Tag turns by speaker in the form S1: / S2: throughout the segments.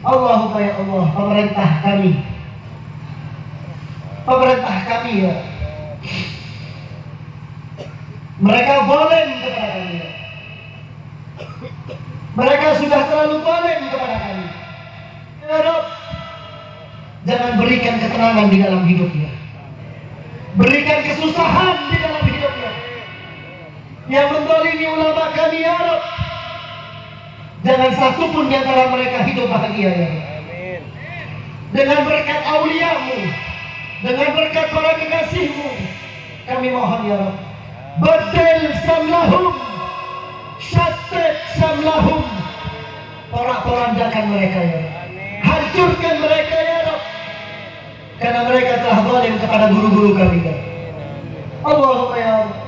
S1: Allahumma ya Allah, pemerintah kami ya, mereka zalim kepada kami ya. Mereka sudah terlalu zalim kepada kami ya Rabb. Jangan berikan ketenangan di dalam hidupnya, berikan kesusahan di dalam hidupnya. Yang menzalimi ulama kami ya Rabb, jangan satu pun di antara mereka hidup bahagia ya Rabb. Dengan berkat auliamu, dengan berkat para kekasihmu, kami mohon ya Rabb, badil samlahum, syattat samlahum, porak-porandakan mereka ya Rabb, hancurkan mereka ya Rabb, karena mereka telah zalim kepada guru-guru kami ya. Allahumma ya Allah,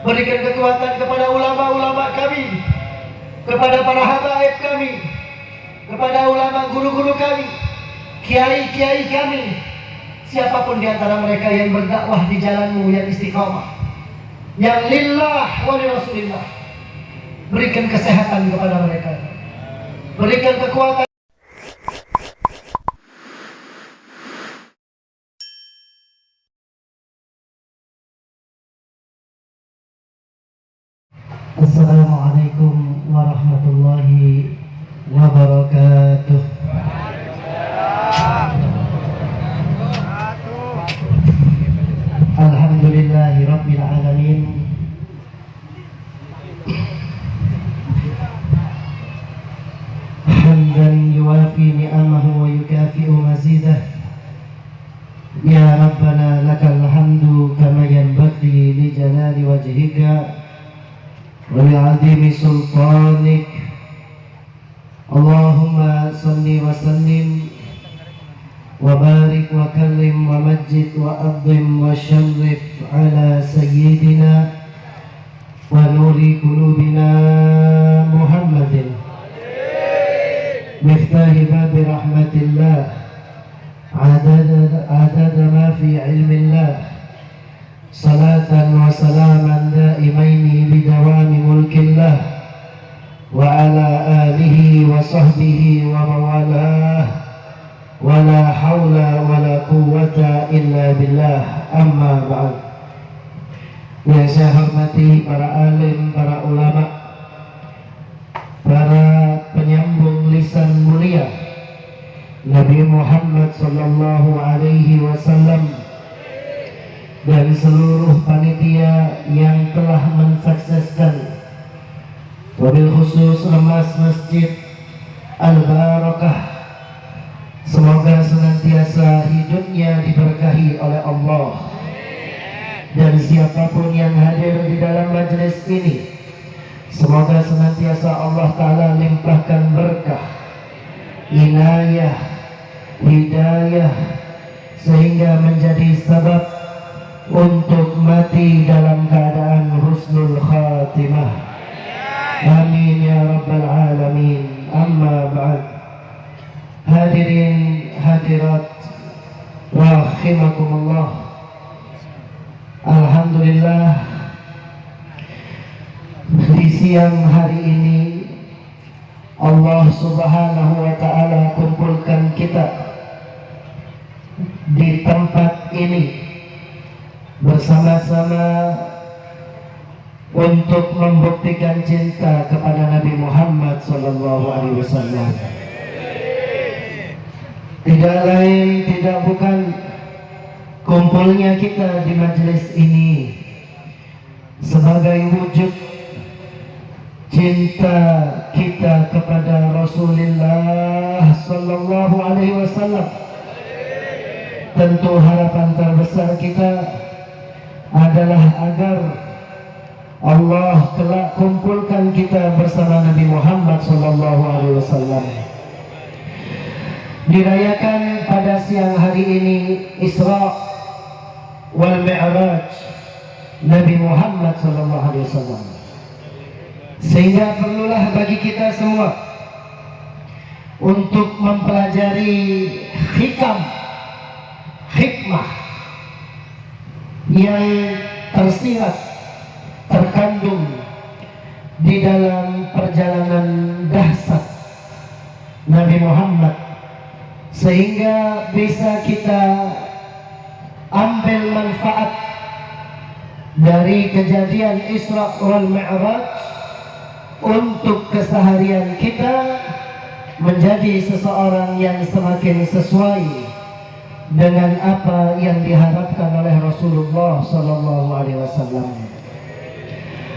S1: berikan kekuatan kepada ulama-ulama kami, kepada para habaib kami, kepada ulama guru-guru kami, kiai-kiai kami, siapapun di antara mereka yang berdakwah di jalanmu yang istiqamah, yang lillah wa li rasulillah. Berikan kesehatan kepada mereka, berikan kekuatan. Assalamualaikum warahmatullahi wabarakatuh. Alhamdulillahi rabbil alamin. Hamdan yuwafi ni'amahu wa yukafi'u mazidah. Ya Rabbana lakal hamdu kama yanbaghi li jalali wajhika wa li'azimi sultanik. Allahumma salli wa sallim wa barik wa kallim wa majid wa adzim wa syarrif ala sayyidina wa nuri qulubina Muhammadin miftahi babi rahmatillah adada ma fi ilmillah salatan wa salaman daimaini bidawami mulkillah wa ala alihi wa sahbihi wa mawalah wa la hawla wa la quwwata illa billah. Amma ba'd. Yang saya hormati para alim, para ulama, para penyambung lisan mulia Nabi Muhammad sallallahu alaihi wasallam, dan seluruh panitia yang telah mensukseskan, wabil khusus Remas Masjid Al-Barakah. Semoga senantiasa hidupnya diberkahi oleh Allah, dan siapapun yang hadir di dalam majelis ini, semoga senantiasa Allah Ta'ala limpahkan berkah, inayah, hidayah, sehingga menjadi sebab untuk mati dalam keadaan husnul khatimah. Amin ya rabbal alamin. Amma ba'd. Hadirin hadirat rahimakumullah. Alhamdulillah, di siang hari ini Allah Subhanahu wa ta'ala kumpulkan kita di tempat ini bersama-sama untuk membuktikan cinta kepada Nabi Muhammad sallallahu alaihi wasallam. Tidak lain, tidak bukan, kumpulnya kita di majelis ini sebagai wujud cinta kita kepada Rasulullah sallallahu alaihi wasallam. Tentu harapan terbesar kita adalah agar Allah kelak kumpulkan kita bersama Nabi Muhammad sallallahu alaihi wasallam. Dirayakan pada siang hari ini Isra wal Mi'raj Nabi Muhammad sallallahu alaihi wasallam, sehingga perlulah bagi kita semua untuk mempelajari hikmah yang tersirat, terkandung di dalam perjalanan dahsyat Nabi Muhammad, sehingga bisa kita ambil manfaat dari kejadian Isra wal Mi'raj untuk keseharian kita menjadi seseorang yang semakin sesuai dengan apa yang diharapkan oleh Rasulullah Sallallahu Alaihi Wasallam.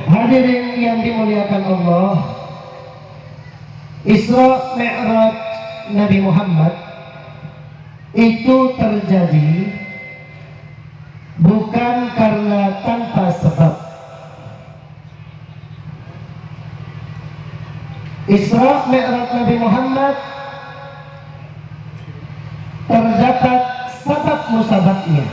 S1: Hadirin yang dimuliakan Allah, Isra Mi'raj Nabi Muhammad itu terjadi bukan karena tanpa sebab. Isra Mi'raj Nabi Muhammad terdapat sebab musababnya,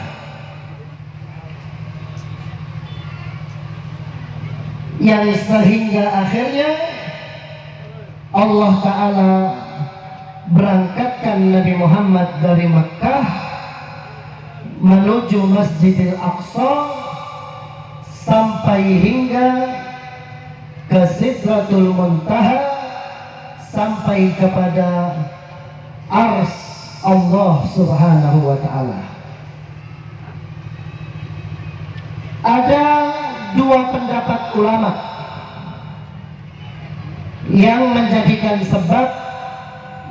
S1: yang sehingga akhirnya Allah Ta'ala berangkatkan Nabi Muhammad dari Makkah menuju Masjidil Aqsa sampai hingga ke Sidratul Muntaha, sampai kepada Ars Allah Subhanahu wa Ta'ala. Ada dua pendapat ulama yang menjadikan sebab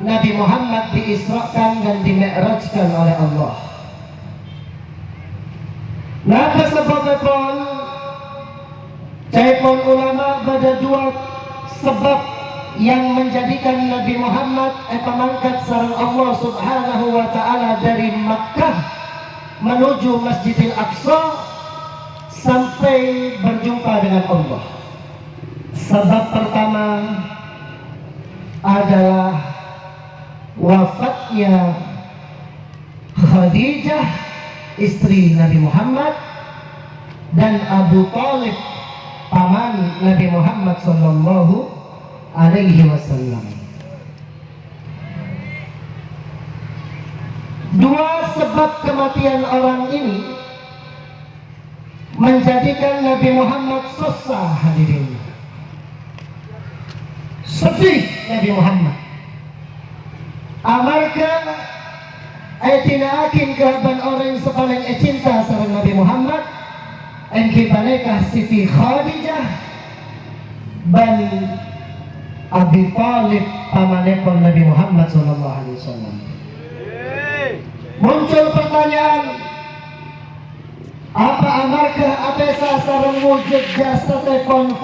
S1: Nabi Muhammad diisrakan dan dimi'rajkan oleh Allah. Nah, sebabipun caipun ulama pada dua sebab yang menjadikan Nabi Muhammad pemangkat sareng Allah Subhanahu wa Ta'ala dari Makkah menuju Masjidil Aqsa sampai berjumpa dengan Allah. Sebab pertama adalah wafatnya Khadijah, istri Nabi Muhammad, dan Abu Thalib, paman Nabi Muhammad Sallallahu Alaihi Wasallam. Dua sebab kematian orang ini menjadikan Nabi Muhammad susah, hadirin. Sedih Nabi Muhammad. Amarga tina akin keraban orang sepaling cinta sareng Nabi Muhammad, engki panekah Siti Khadijah ban Abi Thalib pamanipun Nabi Muhammad sallallahu alaihi wasallam. Muncul pertanyaan, apa amarga apesa sareng wujud jasadipun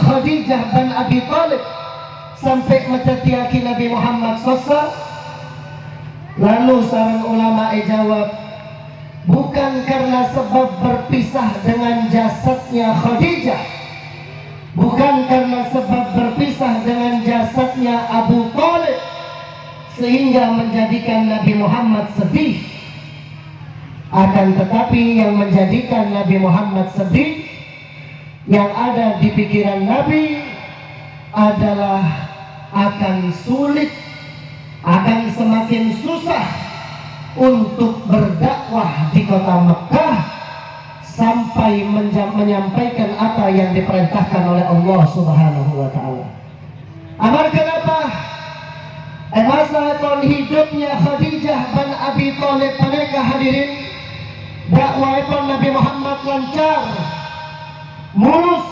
S1: Khadijah dan Abi Thalib sampai menjadiaki Nabi Muhammad susah? Lalu sareng ulama jawab, bukan karena sebab berpisah dengan jasadnya Khadijah, bukan karena sebab berpisah dengan jasadnya Abu Thalib sehingga menjadikan Nabi Muhammad sedih. Akan tetapi yang menjadikan Nabi Muhammad sedih, yang ada di pikiran Nabi adalah akan sulit, akan semakin susah untuk berdakwah di kota Mekah sampai menyampaikan apa yang diperintahkan oleh Allah Subhanahu wa Ta'ala. Amar kenapa? Masa hidupnya Khadijah dan Abi Thalib mereka, hadirin, dakwah Nabi Muhammad lancar, mulus,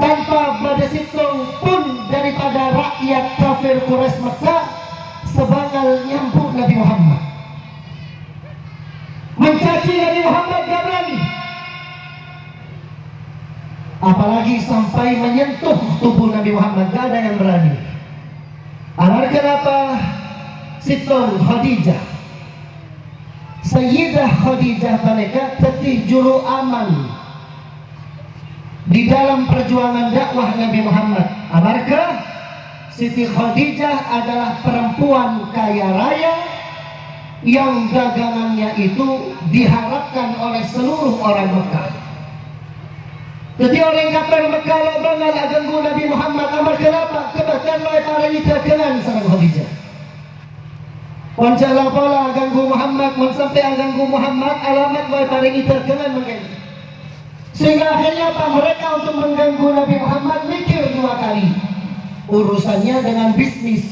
S1: tanpa badasitung pun daripada rakyat kafir Quraisy Mekah sebangal nyambut Nabi Muhammad. Mencaci Nabi Muhammad gak berani, apalagi sampai menyentuh tubuh Nabi Muhammad, gak ada yang berani. Amar kenapa? Situl Khadijah, Sayyidah Khadijah mereka tetih juru aman di dalam perjuangan dakwah Nabi Muhammad. Amarga Siti Khadijah adalah perempuan kaya raya yang dagangannya itu diharapkan oleh seluruh orang Mekah. Jadi orang kafir Mekah lo bangal ganggu Nabi Muhammad. Amar kenapa? Kebetulan lo para dagangan sama Khadijah. Wancala pola ganggu Muhammad, sampai ganggu Muhammad alamat lo para dagangan mungkin. Sehingga akhirnya apa? Mereka untuk mengganggu Nabi Muhammad mikir dua kali. Urusannya dengan bisnis,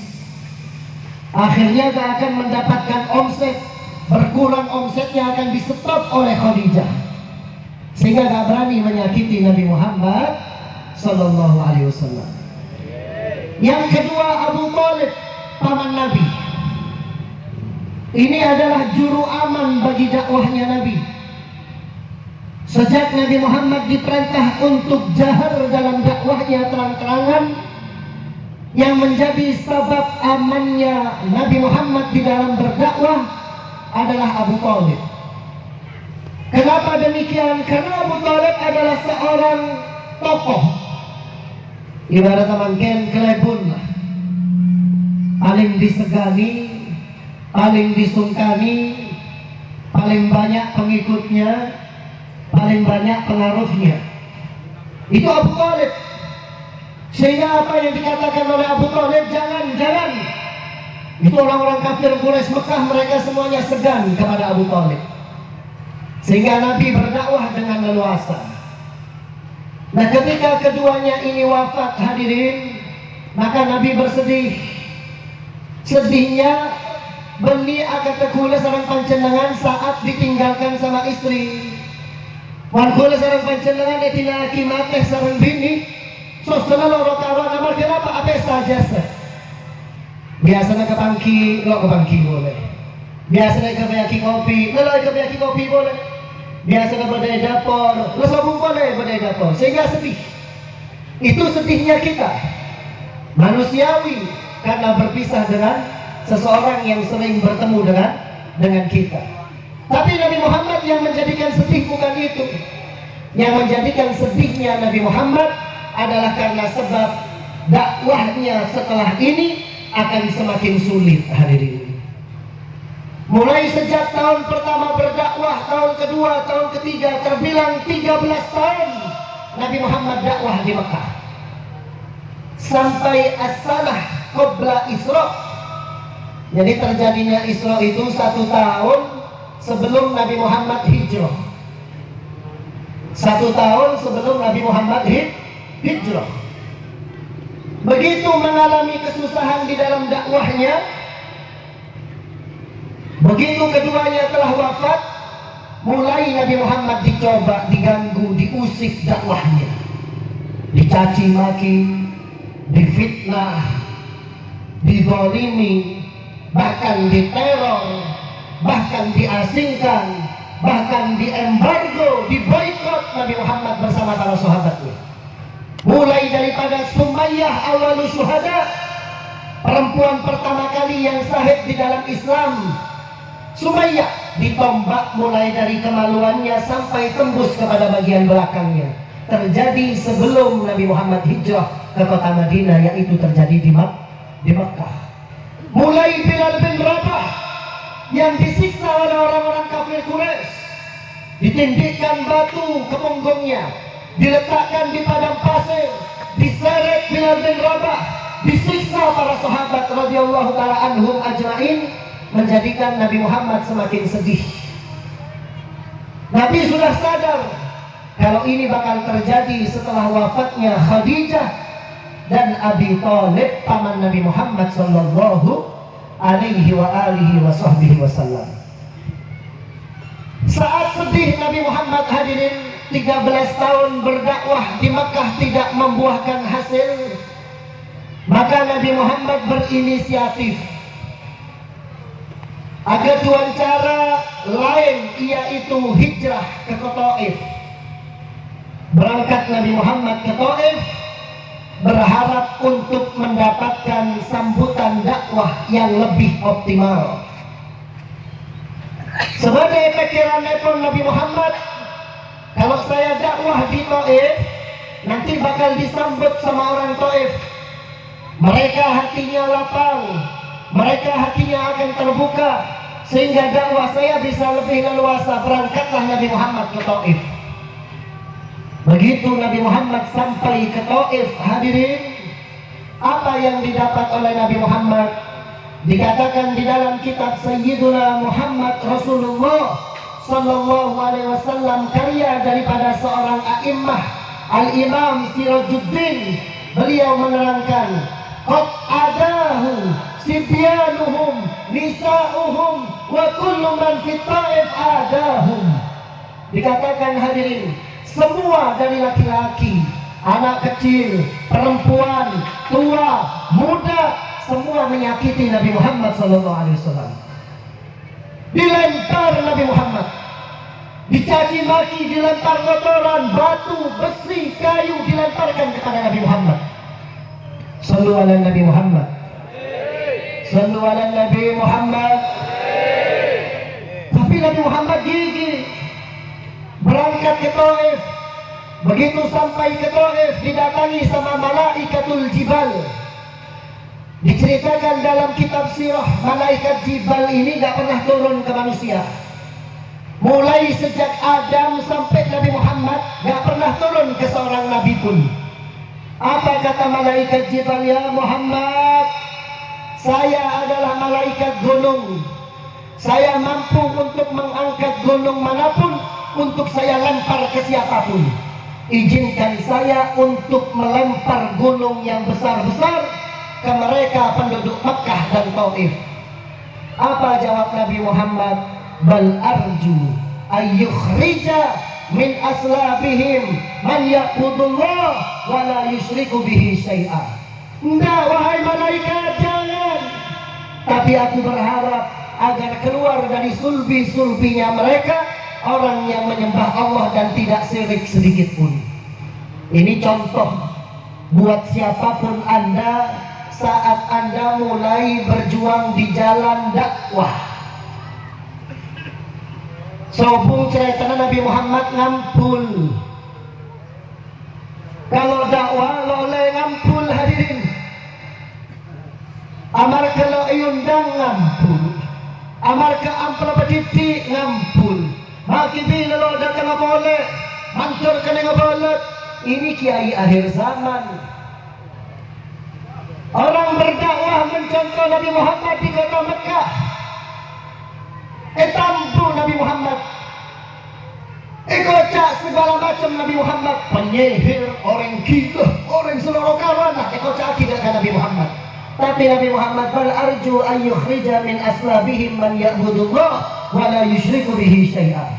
S1: Akhirnya gak akan mendapatkan omset, berkurang omsetnya akan di-stop oleh Khadijah, sehingga gak berani menyakiti Nabi Muhammad Sallallahu Alaihi Wasallam. Yang kedua, Abu Thalib, paman Nabi. Ini adalah juru aman bagi dakwahnya Nabi. Sejak Nabi Muhammad diperintah untuk jahar dalam dakwahnya terang-terangan, yang menjadi sebab amannya Nabi Muhammad di dalam berdakwah adalah Abu Thalib. Kenapa demikian? Karena Abu Thalib adalah seorang tokoh, ibarat mangken kelebun lah, paling disegani, paling disungkani, paling banyak pengikutnya, paling banyak pengaruhnya. Itu Abu Thalib. Sehingga apa yang dikatakan oleh Abu Thalib, jangan. Itu orang-orang kafir Quraisy Mekah, mereka semuanya segan kepada Abu Thalib. Sehingga Nabi berdakwah dengan leluasa. Nah, ketika keduanya ini wafat, hadirin, maka Nabi bersedih. Sedihnya beli akan tekula sarang pancenengan saat ditinggalkan sama istri. Wargula sarang pancenengan etinaki mateh sarang bini. So selalu kawan nama kenapa apa saja sah. Biasanya ke bangki boleh. Biasanya ke bayaki kopi, lelai ke bayaki kopi boleh. Biasanya berdaya dapur, lesabung boleh berdaya dapur. Sehingga sedih. Itu sedihnya kita, manusiawi, karena berpisah dengan seseorang yang sering bertemu dengan kita. Tapi Nabi Muhammad yang menjadikan sedih bukan itu. Yang menjadikan sedihnya Nabi Muhammad adalah karena sebab dakwahnya setelah ini akan semakin sulit, hadirin. Mulai sejak tahun pertama berdakwah, tahun kedua, tahun ketiga, terbilang 13 tahun Nabi Muhammad dakwah di Mekah. Sampai as-sanah qabla Isra. Jadi terjadinya Isra itu 1 tahun sebelum Nabi Muhammad hijrah. 1 tahun sebelum Nabi Muhammad hijrah. Begitu mengalami kesusahan di dalam dakwahnya, begitu keduanya telah wafat, mulai Nabi Muhammad dicoba, diganggu, diusik dakwahnya, dicaci maki, difitnah, dizalimi, bahkan diteror, bahkan diasingkan, bahkan diembargo, diboikot Nabi Muhammad bersama para sahabatnya. Mulai daripada Sumayyah awalus syuhada, perempuan pertama kali yang syahid di dalam Islam. Sumayyah ditombak mulai dari kemaluannya sampai tembus kepada bagian belakangnya. Terjadi sebelum Nabi Muhammad hijrah ke kota Madinah, yaitu terjadi di Makkah. Mulai Bilal bin Rabah yang disiksa oleh orang-orang kafir Quraisy, ditindikkan batu ke punggungnya, diletakkan di padang pasir, diseret Bilal bin Rabah, disiksa para sahabat radhiyallahu taala anhum ajmain, menjadikan Nabi Muhammad semakin sedih. Nabi sudah sadar kalau ini bakal terjadi setelah wafatnya Khadijah dan Abi Thalib, paman Nabi Muhammad sallallahu alaihi wa alihi wa sahbihi wasallam. Saat sedih Nabi Muhammad, hadirin, 13 tahun berdakwah di Makkah tidak membuahkan hasil, maka Nabi Muhammad berinisiatif agar tuan cara lain, yaitu hijrah ke Taif. Berangkat Nabi Muhammad ke Taif berharap untuk mendapatkan sambutan dakwah yang lebih optimal. Sebagai pikiran Nabi Muhammad, kalau saya dakwah di Taif, nanti bakal disambut sama orang Taif. Mereka hatinya lapang, mereka hatinya akan terbuka, sehingga dakwah saya bisa lebih leluasa. Berangkatlah Nabi Muhammad ke Taif. Begitu Nabi Muhammad sampai ke Taif, hadirin, apa yang didapat oleh Nabi Muhammad? Dikatakan di dalam kitab Sayyiduna Muhammad Rasulullah Sallallahu Alaihi Wasallam, karya daripada seorang a'immah, Al-Imam Sirajuddin, beliau menerangkan, qad adahu sibyanuhum, nisa'uhum, wa kullu man fit ta'if adahum. Dikatakan hadirin, semua dari laki-laki, anak kecil, perempuan, tua, muda, semua menyakiti Nabi Muhammad SAW. Dilempar Nabi Muhammad, dicaci maki, dilempar kotoran, batu, besi, kayu dilemparkan kepada Nabi Muhammad. Sallu ala Nabi Muhammad. Sallu ala Nabi Muhammad. Tapi Nabi Muhammad gigih, berangkat ke Taif. Begitu sampai ke Taif, didatangi sama malaikatul jibal. Diceritakan dalam kitab sirah, malaikat jibal ini gak pernah turun ke manusia. Mulai sejak Adam sampai Nabi Muhammad, gak pernah turun ke seorang nabi pun. Apa kata malaikat jibal? Ya Muhammad, saya adalah malaikat gunung. Saya mampu untuk mengangkat gunung manapun, untuk saya lempar ke siapapun. Izinkan saya untuk melempar gunung yang besar-besar ke mereka penduduk Mekah dan Taif. Apa jawab Nabi Muhammad? Bal arju ayyukhrija min aslabihim man ya'budullah wa la yusyriku bihi syai'a. Enggak, wahai malaikat, jangan. Tapi aku berharap agar keluar dari sulbi-sulbinya mereka orang yang menyembah Allah dan tidak syirik sedikit pun. Ini contoh buat siapapun Anda saat Anda mulai berjuang di jalan dakwah. Sobung cerita Nabi Muhammad ngampul. Kalau dakwah loleh ngampul hadirin. Amar kalau iundang ngampul. Amar ke ampel petiti ngampul. Makibi lo datang boleh, mancur kena boleh. Ini kiai akhir zaman. Orang berdakwah mencontoh Nabi Muhammad di kota Mekah. Tampu Nabi Muhammad. Kocak segala macam Nabi Muhammad. Penyihir, orang gila, orang seluruh kawan. Kocak tidak kan Nabi Muhammad. Tapi Nabi Muhammad bal arju an yukhrija min aslabihim man ya'budullah wa la yusyriku bihi syai'a.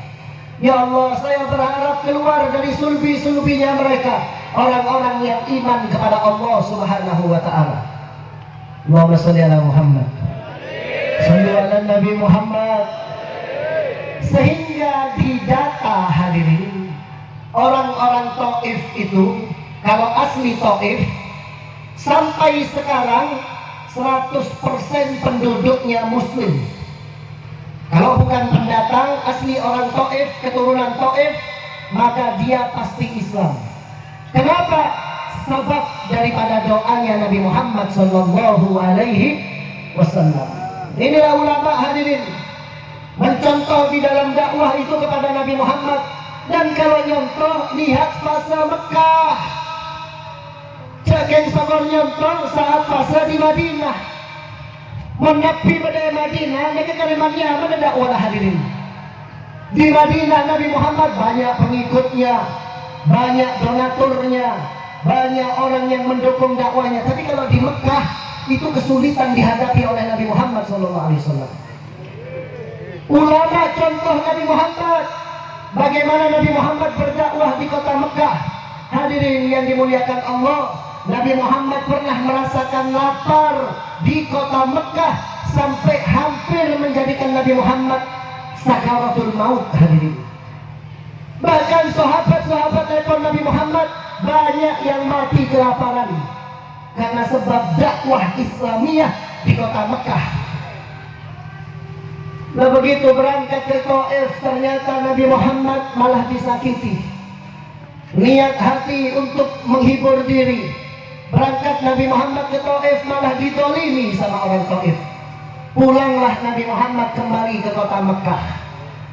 S1: Ya Allah, saya berharap keluar dari sulbi-sulbinya mereka orang-orang yang iman kepada Allah Subhanahu wa taala. Allahumma shalli ala Muhammad. Shalli ala Nabi Muhammad. Sehingga didata hadirin, orang-orang Taif itu, kalau asli Taif sampai sekarang 100% penduduknya muslim. Kalau bukan pendatang, asli orang Taif, keturunan Taif, maka dia pasti Islam. Kenapa? Sebab daripada doanya Nabi Muhammad sallallahu alaihi wasallam. Inilah ulama hadirin mencontoh di dalam dakwah itu kepada Nabi Muhammad. Dan kalau nyontoh, lihat fase Mekah. Jangan sabar nyontoh saat fase di Madinah. Menepi pada Madinah, mereka kalimatnya mana dakwah hadirin. Di Madinah Nabi Muhammad banyak pengikutnya, banyak donaturnya, banyak orang yang mendukung dakwahnya. Tapi kalau di Mekah itu kesulitan dihadapi oleh Nabi Muhammad SAW. Ulama contoh Nabi Muhammad, bagaimana Nabi Muhammad berdakwah di kota Mekah. Hadirin yang dimuliakan Allah, Nabi Muhammad pernah merasakan lapar di kota Mekah sampai hampir menjadikan Nabi Muhammad sakaratul maut hadirin. Bahkan sahabat-sahabat telepon Nabi Muhammad banyak yang mati kelaparan karena sebab dakwah Islamiyah di kota Mekah. Nah begitu berangkat ke Taif, ternyata Nabi Muhammad malah disakiti. Niat hati untuk menghibur diri, berangkat Nabi Muhammad ke Taif malah didolimi sama orang Taif. Pulanglah Nabi Muhammad kembali ke kota Mekah.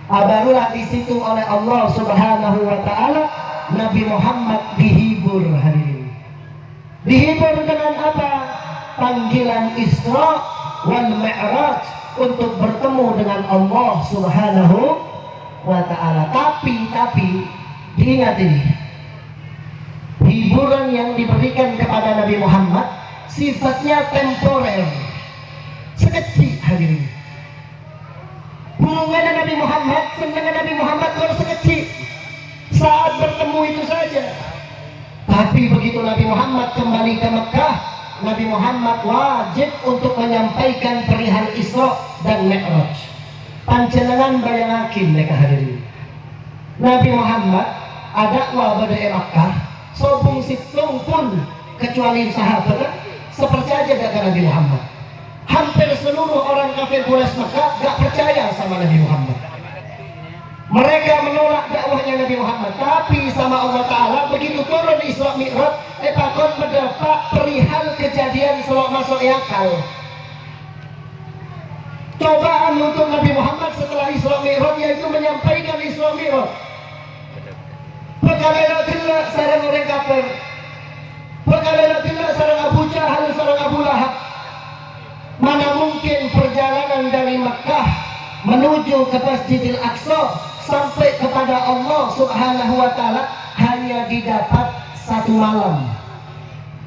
S1: Barulah di situ oleh Allah Subhanahu wa taala Nabi Muhammad dihibur hadirin. Dihibur dengan apa? Panggilan Isra wal Mi'raj untuk bertemu dengan Allah Subhanahu wa taala. Tapi diingat ini, hiburan yang diberikan kepada Nabi Muhammad sifatnya temporer. sekecil hadirin. Hubungan Nabi Muhammad, senang Nabi Muhammad baru sekecil saat bertemu itu saja. Tapi begitu Nabi Muhammad kembali ke Mekah, Nabi Muhammad wajib untuk menyampaikan perihal Isra dan Mi'raj. Panjenengan bayangakin mereka hadirin. Nabi Muhammad ada wabah dari Mekah, sobung situng pun kecuali sahabat sepercaya dengan Nabi Muhammad. Hampir seluruh orang kafir Quraisy Mekah gak percaya sama Nabi Muhammad. Mereka menolak dakwahnya Nabi Muhammad. Tapi sama Allah Ta'ala begitu turun Isra Mi'raj, takon mendapat perihal kejadian selok masuk akal. Cobaan untuk Nabi Muhammad setelah Isra Mi'raj yaitu menyampaikan Isra Mi'raj. Perkara tidak sarang orang kafir, perkara tidak sarang Abu Jahal, sarang Abu Lahab. Mana mungkin perjalanan dari Makkah menuju ke Masjidil Aqsa sampai kepada Allah Subhanahu wa Ta'ala hanya didapat satu malam.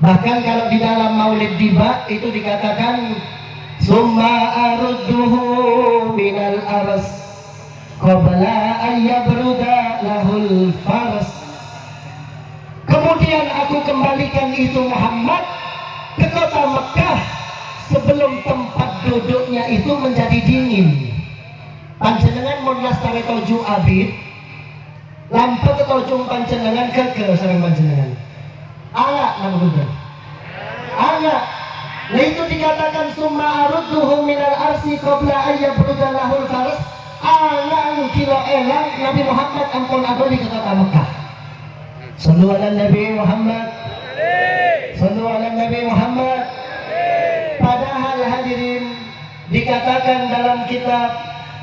S1: Bahkan kalau di dalam Maulid Diba itu dikatakan summa arudduhu minal aras qabla ayyabruda lahul faras. Kemudian aku kembalikan itu Muhammad ke kota Mekah sebelum tempat duduknya itu menjadi dingin. Panjenengan mau lestari toju abid lampu ke toju panjenengan ke sareng panjenengan ala nama bukan ala. Nah itu dikatakan summa arudduhu minal arsi qabla ayyabruda lahul faras. Ala kilo elang Nabi Muhammad ampun abadi ke kota Mekah. Sallu ala Nabi Muhammad, sallu ala Nabi Muhammad. Padahal hadirin dikatakan dalam kitab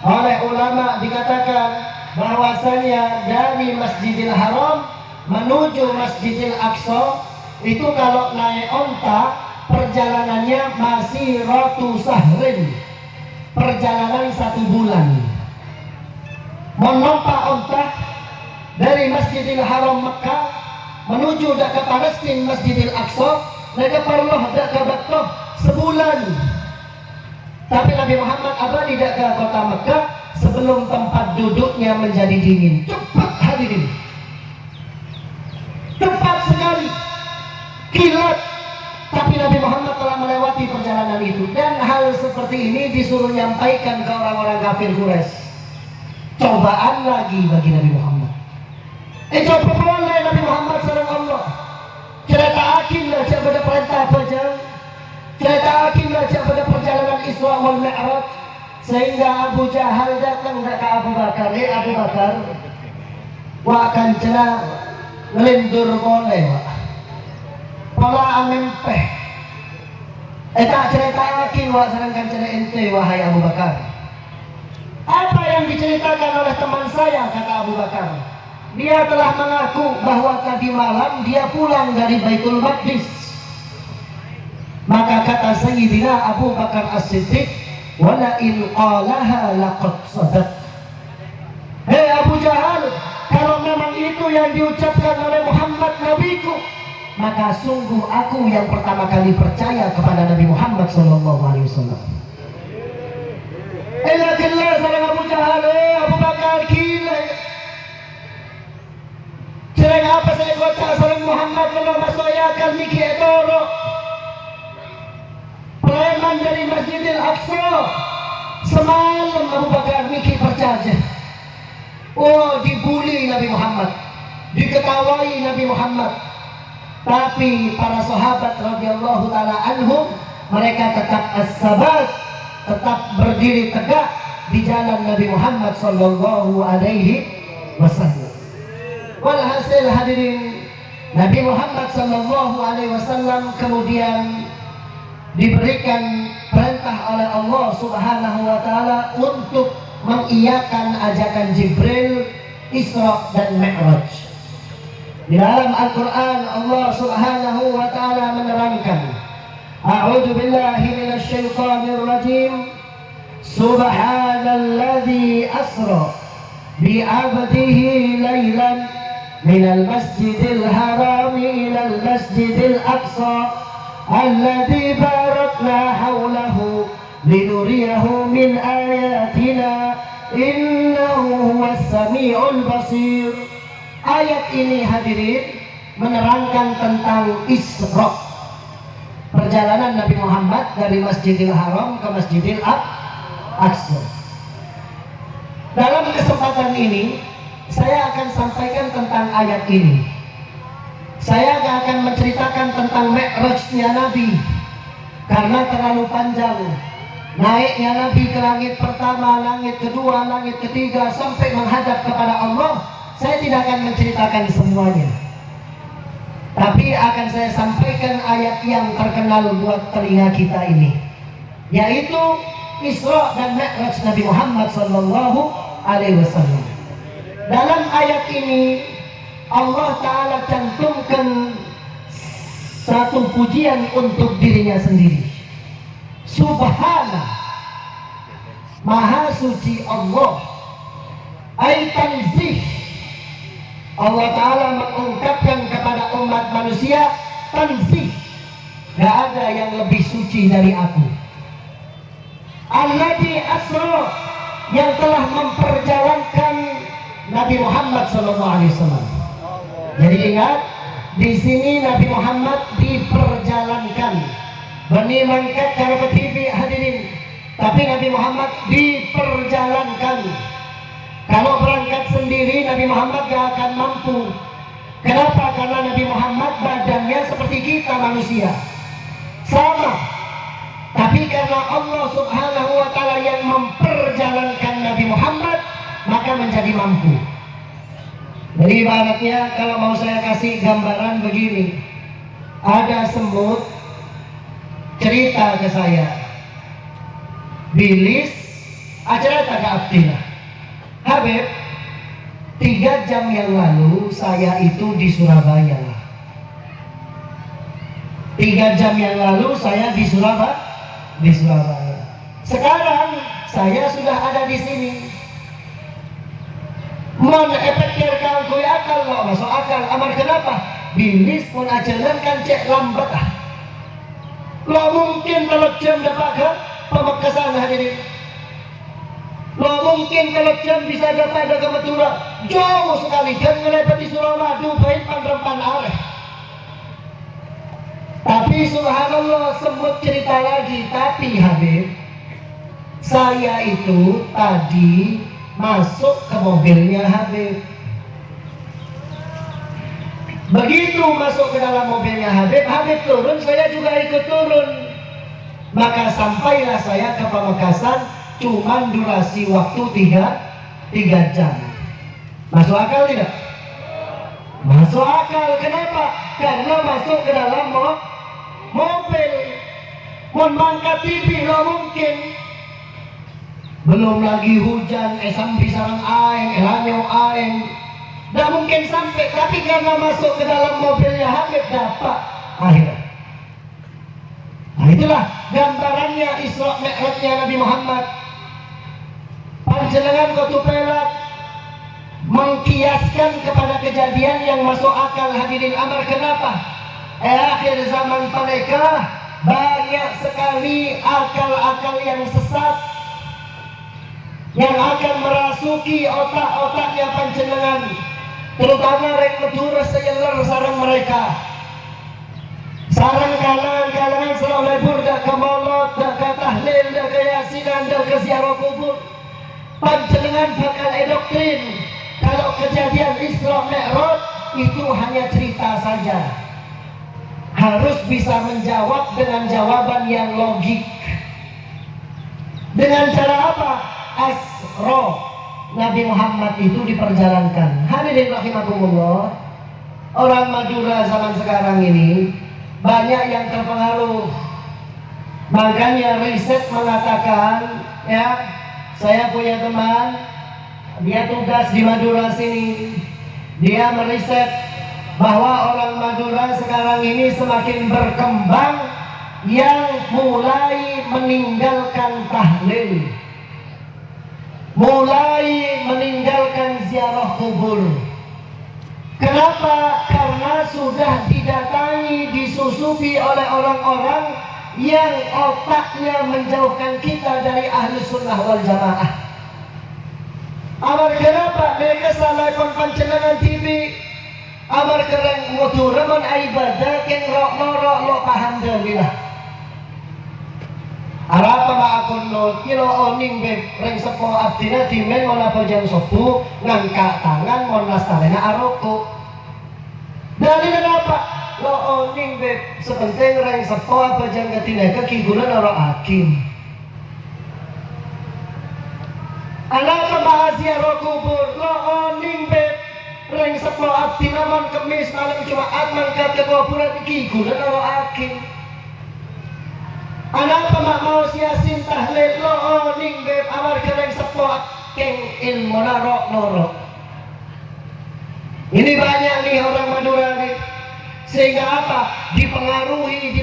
S1: oleh ulama dikatakan bahwasanya dari Masjidil Haram menuju Masjidil Aqsa itu kalau naik onta perjalanannya masih rotu sahrin, perjalanan 1 bulan. Menompak onta dari Masjidil Haram Mekah menuju ke Palestina Masjidil Aqsa mereka perlu ke Bakkah sebulan. Tapi Nabi Muhammad abadi ke kota Mekah sebelum tempat duduknya menjadi dingin. Cepat hadirin, cepat sekali, kilat. Tapi Nabi Muhammad telah melewati perjalanan itu. Dan hal seperti ini disuruh nyampaikan ke orang-orang kafir Quraisy. Cobaan lagi bagi Nabi Muhammad. Coba boleh Nabi Muhammad sareng Allah. Cerita akin lah pada perintah baca. Cerita akin lah pada perjalanan Isra wal Mi'raj. Sehingga Abu Jahal datang ke Abu Bakar. Abu Bakar, wa akan cerah ngelindur boleh wa. Pola amempeh. Tak cerita akin wa sarengkan cerita ente wahai Abu Bakar. Apa yang diceritakan oleh teman saya, kata Abu Bakar. Dia telah mengaku bahwa tadi malam dia pulang dari Baitul Maqdis. Maka kata Sayyidina Abu Bakar As-Siddiq, wala in qalaha laqad sadaq. Hei Abu Jahal, kalau memang itu yang diucapkan oleh Muhammad nabiku, maka sungguh aku yang pertama kali percaya kepada Nabi Muhammad SAW. Elakinlah sarang Abu Jahal, Abu Bakar gila. Cereng apa saya kota sarang Muhammad kalau masuk akal niki etoro. Preman dari Masjidil Aqsa semalam Abu Bakar niki percaya. Oh, dibuli Nabi Muhammad, diketawai Nabi Muhammad. Tapi para sahabat radhiyallahu taala anhum mereka tetap as-sabat, tetap berdiri tegak di jalan Nabi Muhammad sallallahu alaihi wasallam. Walhasil hadirin, Nabi Muhammad sallallahu alaihi wasallam kemudian diberikan perintah oleh Allah Subhanahu wa taala untuk mengiyakan ajakan Jibril Isra dan Mi'raj. Di dalam Al-Qur'an Allah Subhanahu wa taala menerangkan, A'udzu billahi minasy syaithanir rajim. Subhanalladzi asra bi 'abdihi lailan minal masjidil haram ilal masjidil aqsa alladzi barakna hawlahu linuriyahu min ayatina innahu huwas sami'ul basir. Ayat ini hadirin menerangkan tentang Isra, perjalanan Nabi Muhammad dari Masjidil Haram ke Masjidil Aqsa. Dalam kesempatan ini saya akan sampaikan tentang ayat ini. Saya gak akan menceritakan tentang Mi'rajnya Nabi karena terlalu panjang. Naiknya Nabi ke langit pertama, langit kedua, langit ketiga sampai menghadap kepada Allah. Saya tidak akan menceritakan semuanya, tapi akan saya sampaikan ayat yang terkenal buat telinga kita ini, yaitu Isra dan Mi'raj Nabi Muhammad SAW. Dalam ayat ini Allah Ta'ala cantumkan satu pujian untuk dirinya sendiri. Subhana, Maha suci Allah. Ay tanzih, Allah Ta'ala mengungkapkan kepada umat manusia, tanzih, gak ada yang lebih suci dari aku. Alladzi asra, yang telah memperjalankan Nabi Muhammad SAW. Jadi ingat, di sini Nabi Muhammad diperjalankan. Bani mangkat cara TV hadirin, tapi Nabi Muhammad diperjalankan. Kalau berangkat sendiri Nabi Muhammad gak akan mampu. Kenapa? Karena Nabi Muhammad badannya seperti kita manusia, sama. Tapi karena Allah Subhanahu wa Ta'ala yang memperjalankan Nabi Muhammad, maka menjadi mampu. Jadi ibaratnya kalau mau saya kasih gambaran begini, ada semut cerita ke saya, Bilis acara tak Abdillah Habib, 3 jam yang lalu saya itu di Surabaya. 3 jam yang lalu saya di Surabaya. Sekarang saya sudah ada di sini. Mon efeknya kalau kau akal lo masuk akal. Amar kenapa? Bilis pun ajaran kan cek lambat ah. Lo mungkin kalau jam dapat ke Pamekasan hadirin. Lo mungkin kalau jam bisa dapat ke Madura. Jauh sekali kan melewati Suramadu baik Pandrapan areh. Tapi subhanallah semut cerita lagi. Tapi Habib, saya itu tadi masuk ke mobilnya Habib. Begitu masuk ke dalam mobilnya Habib, Habib turun, saya juga ikut turun. Maka sampailah saya ke Pamekasan, cuman durasi waktu 3 jam. Masuk akal tidak? Masuk akal. Kenapa? Karena masuk ke dalam mobil. Mau mangkat TV lo mungkin. Belum lagi hujan, sampai sarang aeng, elanyo aeng, tidak mungkin sampai. Tapi karena masuk ke dalam mobilnya Habib dapat akhirnya. Nah itulah gambarannya Isra Mi'rajnya Nabi Muhammad. Panjenengan Kotupelat mengkiaskan kepada kejadian yang masuk akal hadirin amar. Kenapa? Akhir zaman mereka banyak sekali akal-akal yang sesat yang akan merasuki otak-otaknya panjenengan, terutama rek Madura seyeler sarang mereka. Sarang kalangan selawai burda ke maulid, ke tahlil, ke yasinan, ke ziarah kubur. Panjenengan bakal doktrin kalau kejadian Isra Mi'raj itu hanya cerita saja. Harus bisa menjawab dengan jawaban yang logik. Dengan cara apa? Asra, Nabi Muhammad itu diperjalankan. Hadirin rahimakumullah, orang Madura zaman sekarang ini banyak yang terpengaruh. Makanya riset mengatakan, ya, saya punya teman, dia tugas di Madura sini. Dia meriset bahwa orang Madura sekarang ini semakin berkembang yang mulai meninggalkan tahlil, mulai meninggalkan ziarah kubur. Kenapa? Karena sudah didatangi, disusupi oleh orang-orang yang otaknya menjauhkan kita dari ahli sunnah wal jamaah. Amar kenapa mereka salah pancenengan TV? Amar kereng mutu ramon ibadah keng rok lo paham demilah. Arapa ma akon no kilo oning be reng sepo abdina timen mon apa jam sopu ngangkat tangan mon nastarena aroko. Dari kenapa? Lo oning be sepenting reng sepo apa jam katina kekigulan oro akim. Anak pembahasia roh kubur lo oning be reng sepo abdina mon kemis malam Jumat mangkat ke kuburan kekigulan oro akim. Anak pemak mau siasin tahlil lo oning beb amar kereng sepo keng ilmu narok norok. Ini banyak nih orang Madura nih, sehingga apa? Dipengaruhi,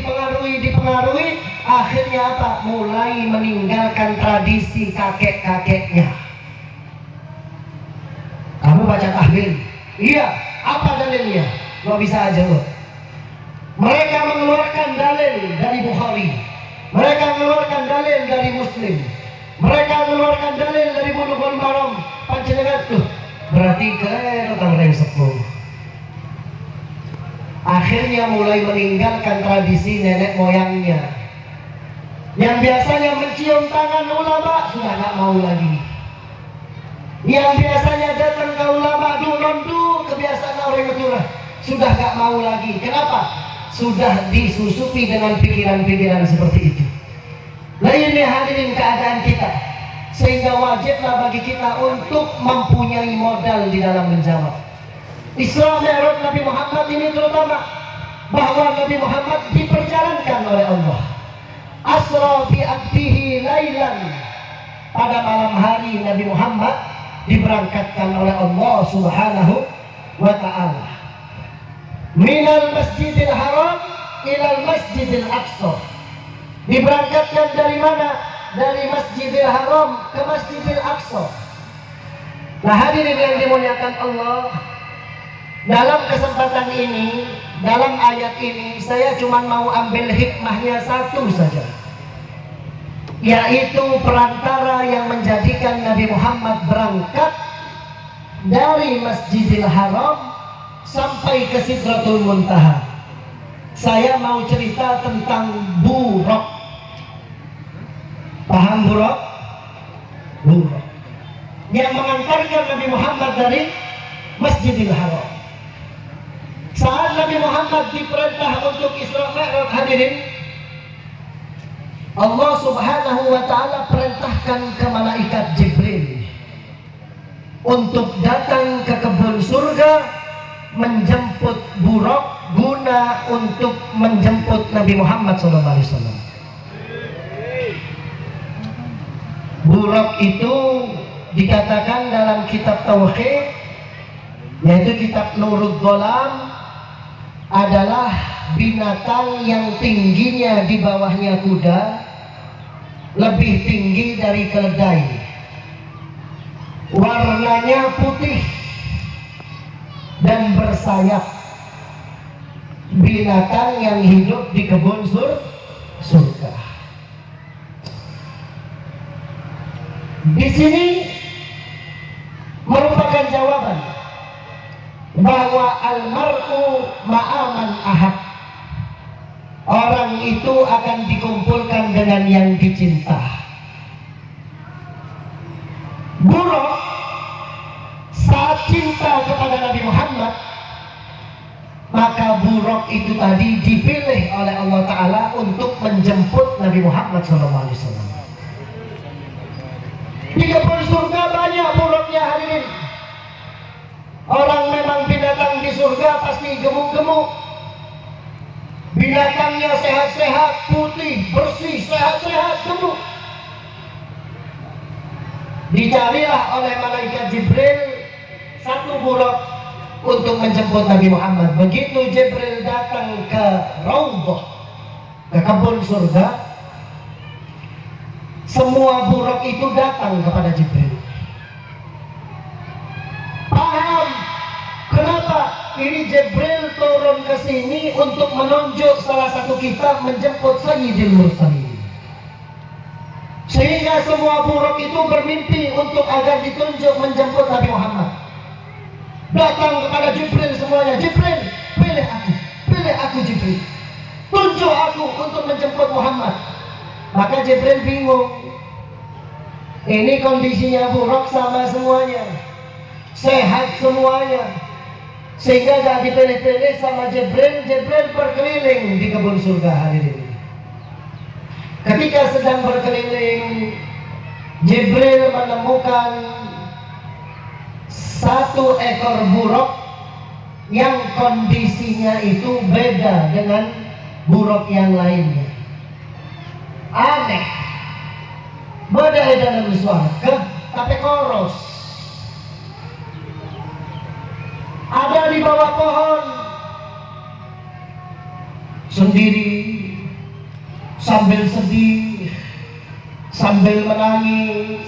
S1: akhirnya apa? Mulai meninggalkan tradisi kakek-kakeknya. Kamu baca tahlil? Iya. Apa dalilnya? Lo bisa aja lo. Mereka mengeluarkan dalil dari Bukhari. Mereka mengeluarkan dalil dari Muslim. Mereka mengeluarkan dalil dari Bulughul Maram. Panjenengan tuh berarti keren orang sepuh. Akhirnya mulai meninggalkan tradisi nenek moyangnya. Yang biasanya mencium tangan ulama sudah nggak mau lagi. Yang biasanya datang ke ulama du kebiasaan orang Madura sudah nggak mau lagi. Kenapa? Sudah disusupi dengan pikiran-pikiran seperti itu. Nah ini hadirin keadaan kita, sehingga wajiblah bagi kita untuk mempunyai modal di dalam menjawab. Islam Mi'raj Nabi Muhammad ini terutama bahwa Nabi Muhammad diperjalankan oleh Allah. Asra bi abdihi lailan, pada malam hari Nabi Muhammad diberangkatkan oleh Allah Subhanahu wa ta'ala. Minal Masjidil Haram ilal Masjidil Aqsa. Diberangkatkan dari mana? Dari Masjidil Haram ke Masjidil Aqsa. Nah hadirin yang dimuliakan Allah, dalam kesempatan ini, dalam ayat ini saya cuma mau ambil hikmahnya satu saja, yaitu perantara yang menjadikan Nabi Muhammad berangkat dari Masjidil Haram sampai ke Sidratul Muntaha. Saya mau cerita tentang Buraq. Paham Buraq? Buraq yang mengantarkan Nabi Muhammad dari Masjidil Haram. Saat Nabi Muhammad diperintah untuk Isra Mi'raj, hadirin, Allah Subhanahu wa ta'ala perintahkan ke malaikat Jibril untuk datang ke kebun surga menjemput Buraq guna untuk menjemput Nabi Muhammad SAW. Buraq itu dikatakan dalam kitab Tauhid, yaitu kitab Nurul Gholam, adalah binatang yang tingginya di bawahnya kuda, lebih tinggi dari keledai, warnanya putih dan bersayap. Binatang yang hidup di kebun surga. Di sini merupakan jawaban bahwa almar'u ma'aman ahad. Orang itu akan dikumpulkan dengan yang dicinta. Buraq saat cinta kepada Nabi Muhammad, maka Buraq itu tadi dipilih oleh Allah Ta'ala untuk menjemput Nabi Muhammad SAW. Di kebun surga banyak buraqnya hadirin. Orang memang binatang di surga pasti gemuk-gemuk. Binatangnya sehat-sehat, putih, bersih, sehat-sehat, gemuk. Dicarilah oleh malaikat Jibril satu buraq untuk menjemput Nabi Muhammad. Begitu Jibril datang ke Raudhah, ke kebun surga, semua buraq itu datang kepada Jibril. Paham kenapa ini Jibril turun ke sini untuk menunjuk salah satu kita menjemput Sayyidil Mursalin. Sehingga semua buruk itu bermimpi untuk agar ditunjuk menjemput Nabi Muhammad. Datang kepada Jibril semuanya, Jibril, pilih aku Jibril. Tunjuk aku untuk menjemput Muhammad. Maka Jibril bingung. Ini kondisinya buruk sama semuanya, sehat semuanya, sehingga gak dipilih-pilih sama Jibril. Jibril berkeliling di kebun surga hadirin. Ketika sedang berkeliling, Jibril menemukan satu ekor buruk yang kondisinya itu beda dengan buruk yang lainnya. Aneh, beda dalam suara, tapi koros. Ada di bawah pohon sendiri, sambil sedih, sambil menangis.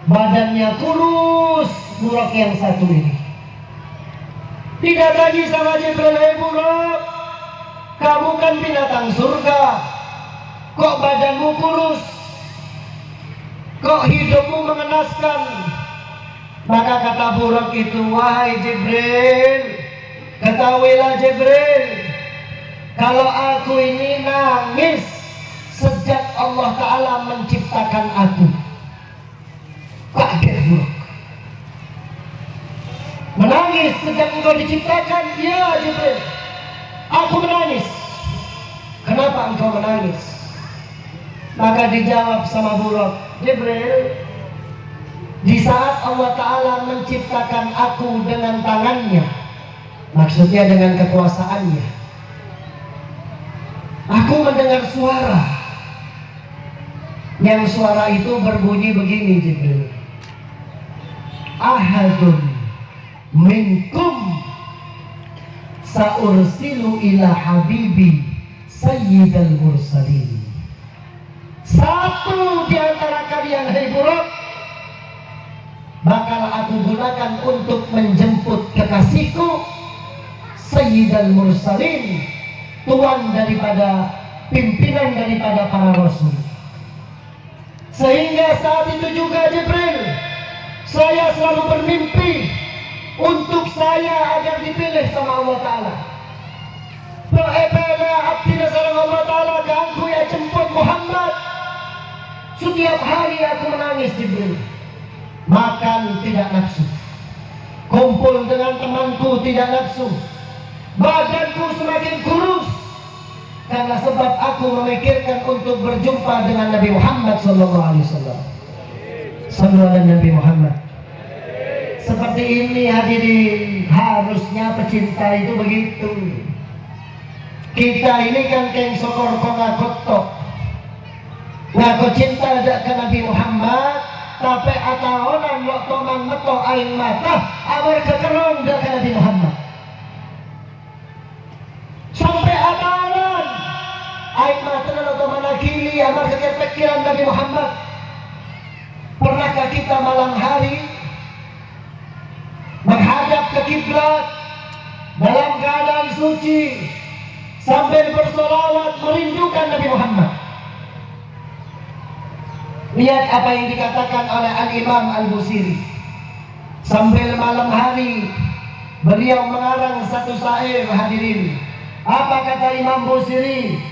S1: Badannya kurus, buruk yang satu ini. Tidak lagi sama Jibril, "Hei buruk, kamu kan binatang surga, kok badanmu kurus, kok hidupmu mengenaskan?" Maka kata buruk itu, "Wahai Jibril, ketahuilah Jibril, kalau aku ini nangis sejak Allah Ta'ala menciptakan aku." Kaget buruk. "Menangis sejak engkau diciptakan?" "Ya Jibril, aku menangis." "Kenapa engkau menangis?" Maka dijawab sama buruk, "Jibril, di saat Allah Ta'ala menciptakan aku dengan tangannya," maksudnya dengan kekuasaannya, "aku mendengar suara. Yang suara itu berbunyi begini, Jibril. Ahadun minkum saursilu ila habibi sayyidal mursalin." Satu di antara kalian, hai buruk, bakal aku gunakan untuk menjemput kekasihku Sayyidal Mursalin, tuan daripada pimpinan daripada para rasul. Sehingga saat itu juga Jibril, saya selalu bermimpi untuk saya agar dipilih sama Allah Ta'ala. Ba'ibala abdina salam Allah Ta'ala, aku ya jemput Muhammad. Setiap hari aku menangis Jibril. Makan tidak nafsu, kumpul dengan temanku tidak nafsu, badanku semakin kurus karena sebab aku memikirkan untuk berjumpa dengan Nabi Muhammad SAW. Sallallahu alaihi Nabi Muhammad. Seperti ini hadirin, harusnya pecinta itu begitu. Kita ini kan keng sokor konga kotok, ngaku cinta ke Nabi Muhammad, tapi ataonan lo toman meto aing mata amar kekerong dah ke Nabi Muhammad. Sampai ataonan aing mata lo toman akili amar kepikiran Nabi Muhammad. Pernahkah kita malam hari menghadap ke kiblat dalam keadaan suci sambil bersolawat merindukan Nabi Muhammad? Lihat apa yang dikatakan oleh Al-Imam Al-Busiri. Sambil malam hari beliau mengarang satu syair hadirin. Apa kata Imam Busiri?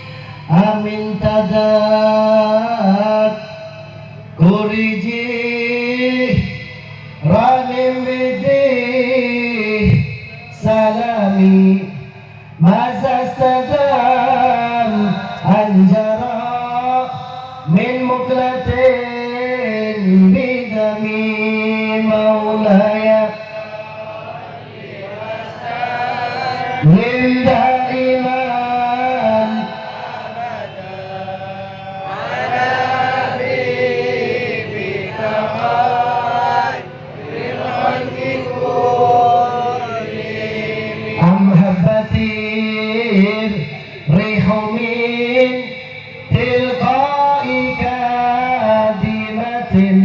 S1: Amin tadat kuriji ranim bidi salami mazastadam anjara min muklatin bidami maulaya min daiman ala bibika amhabbatir rihumin tilqai kadimatin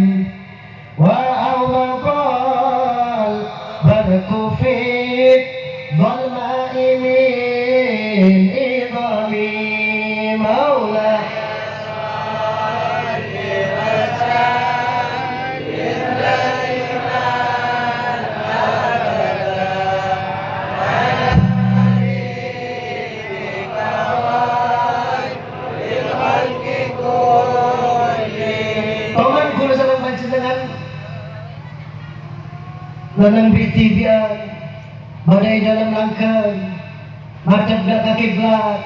S1: wa awqal barkufit Nanang bitibian, badai dalam langkah, madhab ke kiblat,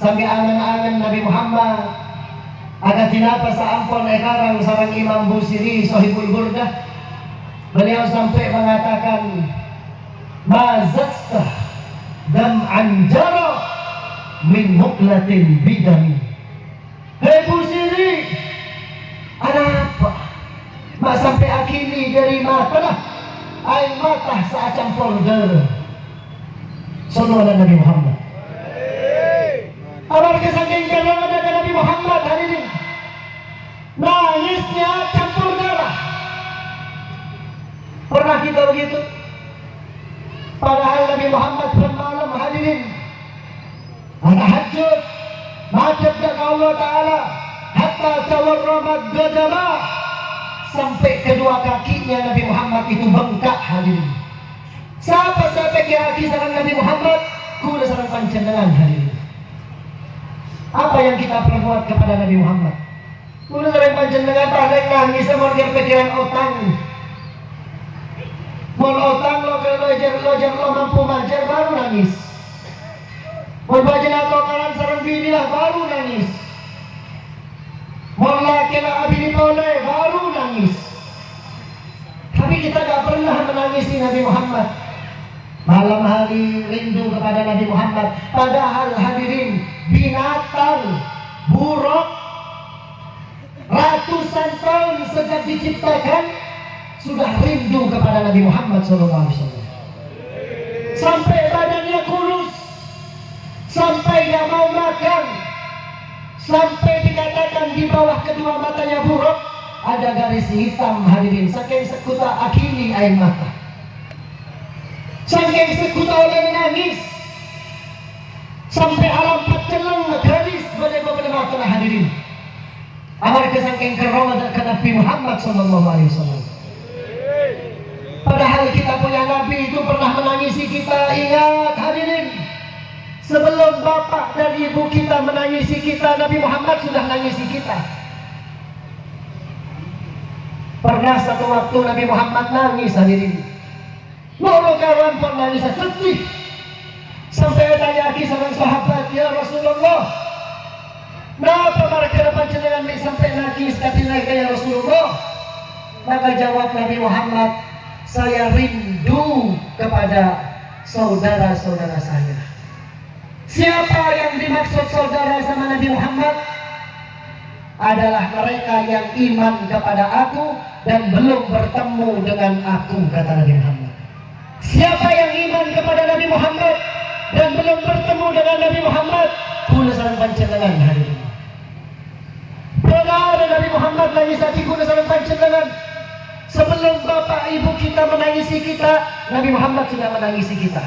S1: sampai angan-angan Nabi Muhammad. Agak tinapa sa ampon ekarang sarang Imam Busiri Sahibul Burdah. Beliau sampai mengatakan, mazasta dam'an jara min muqlatin bidami. Hei Busiri, ada apa? Mak sampai akhiri dari mata lah, air mata saat campur darah. Sallallahu Nabi Muhammad. Awal kesaking karangan dari Nabi Muhammad hadirin, nangisnya campur darah. Pernah kita begitu? Padahal Nabi Muhammad bermalam hadirin, tahajud, madhab kepada Allah Ta'ala, hatta tawarramat gadama, sampai kedua kakinya Nabi Muhammad itu bengkak hadirin. Siapa sampai kaki sarang Nabi Muhammad, kuda sarang panjenengan hadirin. Apa yang kita perbuat kepada Nabi Muhammad? Kuda sarang panjenengan paling nangis sama pikiran otang. Mau otang lo mampu majar baru nangis. Mau baca atau kanan sarang bini lah baru nangis. Mau laki lah abini boleh baru nangis. Tapi kita tak pernah menangisi Nabi Muhammad. Malam hari rindu kepada Nabi Muhammad. Padahal hadirin, binatang, buruk, ratusan tahun sejak diciptakan sudah rindu kepada Nabi Muhammad SAW. Sampai badannya kurus, sampai gak mau makan, sampai dikatakan di bawah kedua matanya buruk ada garis hitam hadirin. Saking sekuta akhiri air mata, saking sekuta oleh menangis, sampai alam pacelang garis pada mata hadirin. Amar kesangking keromat ke Nabi Muhammad SAW. Padahal kita punya Nabi itu pernah menangisi kita. Ingat hadirin, sebelum bapak dan ibu kita menangisi kita, Nabi Muhammad sudah menangisi kita. Pernah satu waktu Nabi Muhammad nangis hadirin. Moro kawan pun nangis sedih. Sampai tanya lagi sama sahabat, ya Rasulullah, kenapa mereka panjenengan sampai nangis katanya ya Rasulullah? Maka jawab Nabi Muhammad, saya rindu kepada saudara-saudara saya. Siapa yang dimaksud saudara sama Nabi Muhammad? Adalah mereka yang iman kepada aku dan belum bertemu dengan aku, kata Nabi Muhammad. Siapa yang iman kepada Nabi Muhammad dan belum bertemu dengan Nabi Muhammad, kula sareng panjenengan hadirin. Benar Nabi Muhammad nangis hati kula sareng panjenengan. Sebelum bapak ibu kita menangisi kita, Nabi Muhammad sudah menangisi kita.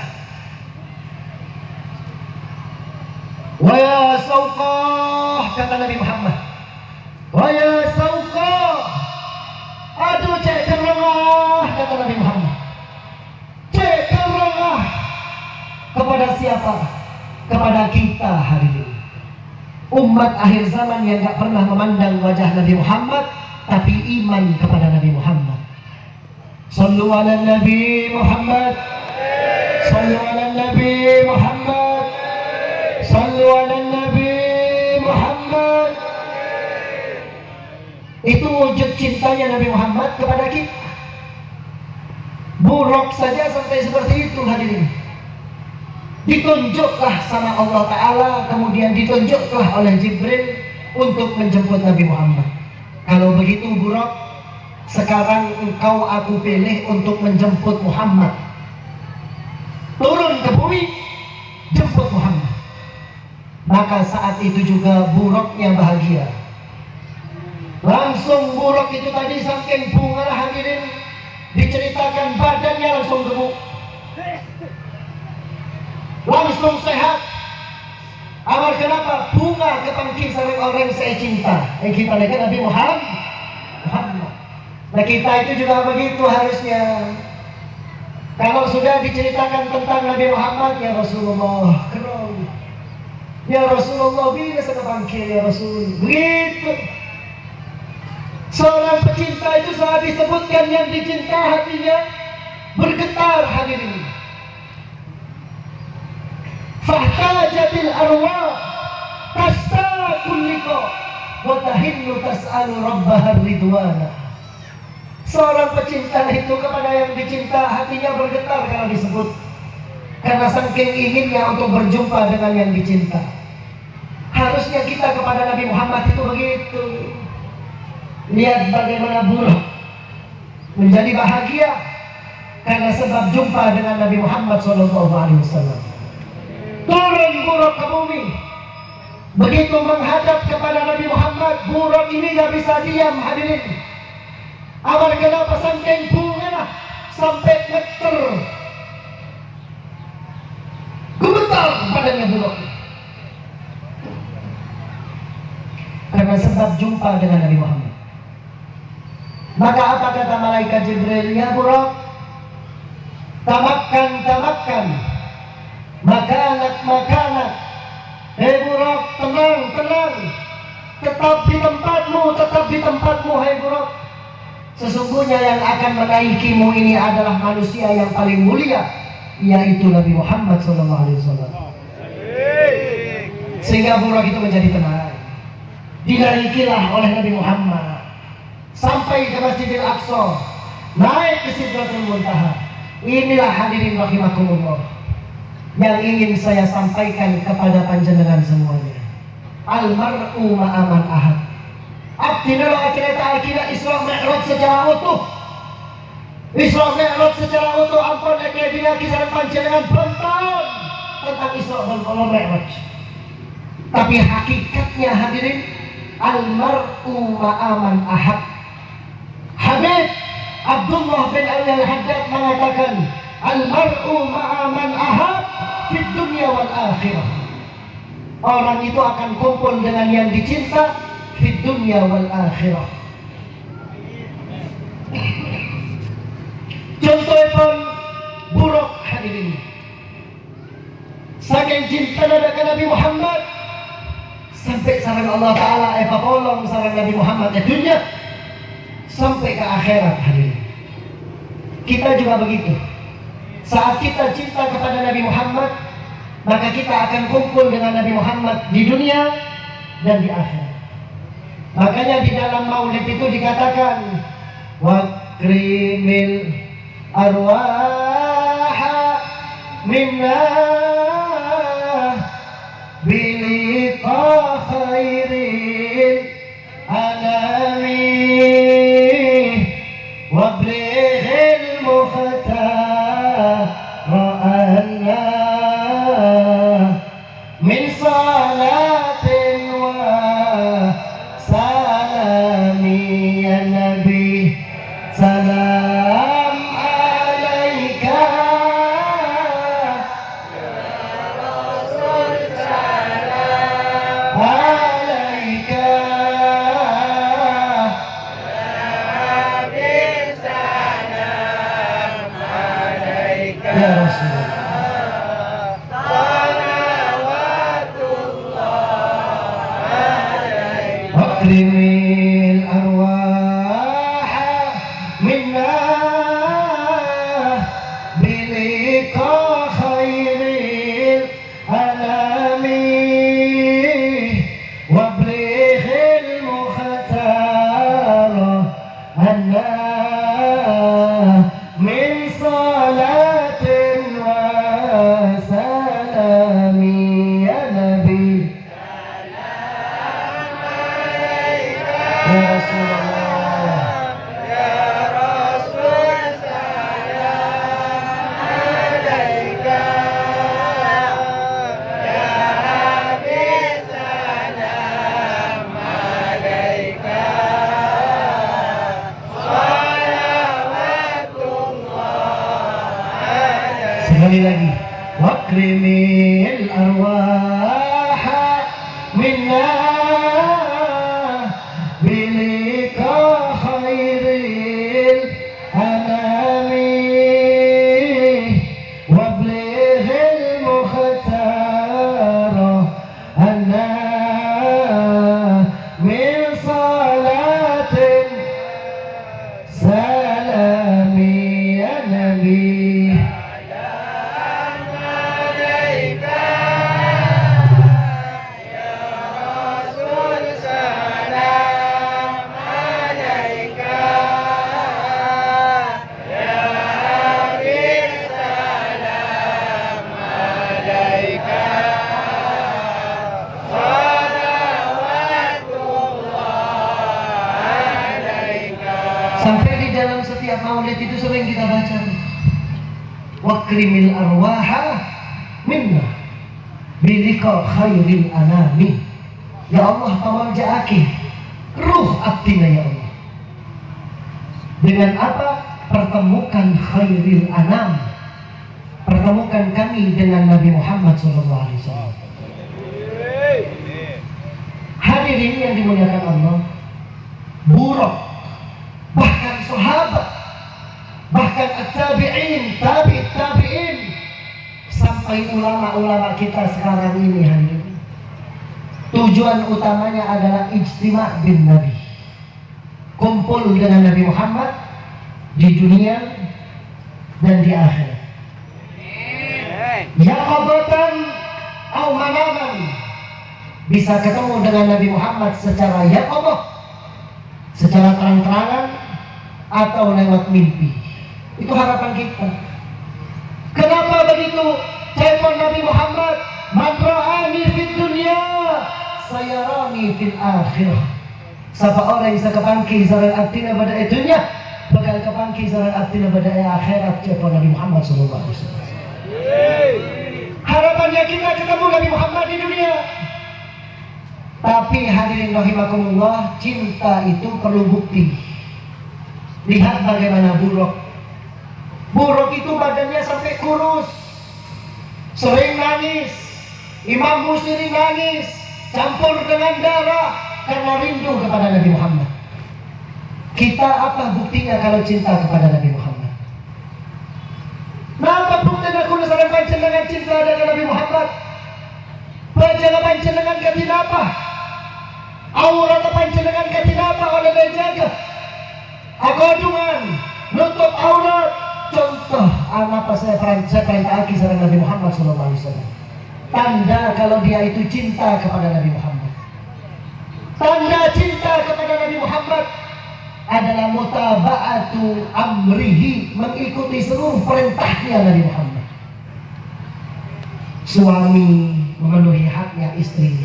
S1: Wa ya sauqah, kata Nabi Muhammad. Wa ya sauqah, aduh cek kerengah, kata Nabi Muhammad. Cek kerengah. Kepada siapa? Kepada kita hari ini, umat akhir zaman yang gak pernah memandang wajah Nabi Muhammad, tapi iman kepada Nabi Muhammad. Sallu ala Nabi Muhammad, sallu ala Nabi Muhammad, sallu ala Nabi Muhammad. Itu wujud cintanya Nabi Muhammad kepada kita. Buruk saja sampai seperti itu hadirin. Ditunjuklah sama Allah Ta'ala, kemudian ditunjuklah oleh Jibril untuk menjemput Nabi Muhammad. Kalau begitu buruk, sekarang engkau aku pilih untuk menjemput Muhammad. Turun ke bumi, jemput Muhammad. Maka saat itu juga buruknya bahagia. Langsung buruk itu tadi saking bunga hadirin, diceritakan badannya langsung gemuk, langsung sehat. Awal kenapa? Bunga kepangki sareng orang saya cinta. Kita lihat Nabi Muhammad. Nah kita itu juga begitu harusnya. Kalau sudah diceritakan tentang Nabi Muhammad, ya Rasulullah, keren. Ya Rasulullah, bila saya bangkit ya Rasul. Begitu. Seorang pecinta itu saat disebutkan yang dicinta hatinya, bergetar hadirin. Fahtajatil arwah tastakul liqa wa tahinnu tas'alu rabbahar ridwana. Seorang pecinta itu kepada yang dicinta hatinya bergetar kalau disebut, karena saking inginnya untuk berjumpa dengan yang dicinta. Harusnya kita kepada Nabi Muhammad itu begitu. Lihat bagaimana Buruk menjadi bahagia karena sebab jumpa dengan Nabi Muhammad SAW. Turun Buruk ke bumi. Begitu menghadap kepada Nabi Muhammad, Buruk ini gak bisa diam hadirin. Awal kenapa saking bunga sampai meter gemetar badannya Buruk, karena sebab jumpa dengan Nabi Muhammad. Maka apa kata malaikat Jibril? Ya Buruk, tamakkan, makanat. Hei Buruk, tenang, tetap di tempatmu, hei Buruk. Sesungguhnya yang akan menaikimu ini adalah manusia yang paling mulia, yaitu Nabi Muhammad SAW. Sehingga Buruk itu menjadi tenang. Dinaikilah oleh Nabi Muhammad sampai ke Masjidil Aqsa, naik ke Sidratul Muntaha. Inilah hadirin rahimakumullah yang ingin saya sampaikan kepada panjenengan semuanya. Almar'u ma'aman ahad. Abdinallah cerita kita Isra Mi'raj secara utuh. Isra Mi'raj secara utuh, ampun dia kisah panjenengan penonton tentang Isra dan Mi'raj. Tapi hakikatnya hadirin, almar'u ma'aman ahad. Habib Abdullah bin Ali al-Haddad mengatakan, almar'u ma'aman ahad fid dunya wal akhirah. Orang itu akan kumpul dengan yang dicinta fid dunya wal akhirah. Contohnya Buruk hadirin, saking cinta ke Nabi Muhammad sampai sarang Allah Ta'ala tolong sarang Nabi Muhammad di dunia sampai ke akhirat hadirin. Kita juga begitu. Saat kita cinta kepada Nabi Muhammad, maka kita akan kumpul dengan Nabi Muhammad di dunia dan di akhirat. Makanya di dalam maulid itu dikatakan, wakrimil arwaha minna biliqa khairil anami wablighil mukhtara'anna min salatin wa salami ya Nabi, salam alaika ya Rasul, salam alaika ya Habib, salam alaika ya Rasul. Akrimil arwah minna biliqa khairil anami wablighil mukhtara anna min salatin wa salami ya Nabi, ya Rasulullah, ya Rasul, salam alaika ya Habib, salam alaika salawatullah alaika. Sekali lagi, wakrimil arwah minna biliqa khairil anami wablighil mukhtara anna min salatin salami ya Nabi. Sampai di dalam setiap maulid itu sering kita baca, wakrimil arwaha minna bilika khairil anami. Ya Allah, tamarja'aki ruh abdina ya Allah. Dengan apa? Pertemukan khairil anam. Pertemukan kami dengan Nabi Muhammad SAW. Hadirin yang dimuliakan Allah, Buruk, bahkan sahabat, bahkan at-tabi'in, tabi'in, sampai ulama-ulama kita sekarang ini hadirin, tujuan utamanya adalah ijtima' bin Nabi, kumpul dengan Nabi Muhammad di dunia dan di akhirat. Yaqadatan au manaman, bisa ketemu dengan Nabi Muhammad secara yaqadah, secara terang-terangan, atau lewat mimpi. Itu harapan kita. Kenapa begitu? Telepon Nabi Muhammad, man ra'ani fid dunya sayarani fil akhirah. Siapa orang yang sekepangki zaral abdina pada dunia, bakal kepangki zaral abdina pada akhirat. Telepon Nabi Muhammad SAW. Harapannya kita ketemu Nabi Muhammad di dunia. Tapi hadirin rahimakumullah, cinta itu perlu bukti. Lihat bagaimana Buruk. Buruk itu badannya sampai kurus, sering nangis. Imam Busiri nangis, campur dengan darah karena rindu kepada Nabi Muhammad. Kita apa buktinya kalau cinta kepada Nabi Muhammad? Napa buktinya kuno sareng panjenengan cinta dengan Nabi Muhammad? Panjenengan panjenengan katinapa? Aurat panjenengan katinapa oleh dijaga? Agodungan, nutup aurat. Contoh apa saya perintah sareng Nabi Muhammad SAW. Tanda kalau dia itu cinta kepada Nabi Muhammad. Tanda cinta kepada Nabi Muhammad adalah mutaba'atu amrihi, mengikuti seluruh perintahnya Nabi Muhammad. Suami memenuhi haknya istri,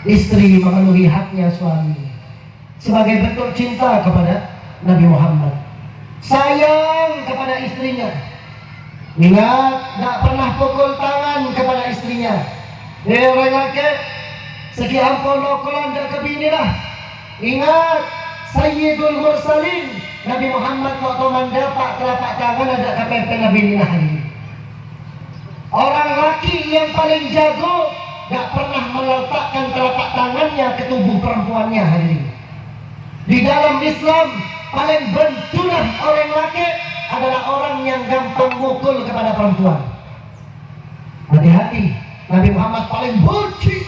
S1: istri memenuhi haknya suami, sebagai bentuk cinta kepada Nabi Muhammad. Sayang kepada istrinya. Ingat, tak pernah pukul tangan kepada istrinya. Orang laki sekian puluh kolanda kebinilah. Ingat, Sayyidul Mursalin Nabi Muhammad waktu mendapat telapak tangan ada kepepet Nabi Nina hari. Orang laki yang paling jago gak pernah meletakkan telapak tangannya ke tubuh perempuannya hari ini. Di dalam Islam paling benturan orang laki adalah orang yang gampang mukul kepada perempuan. Hati-hati, Nabi Muhammad paling benci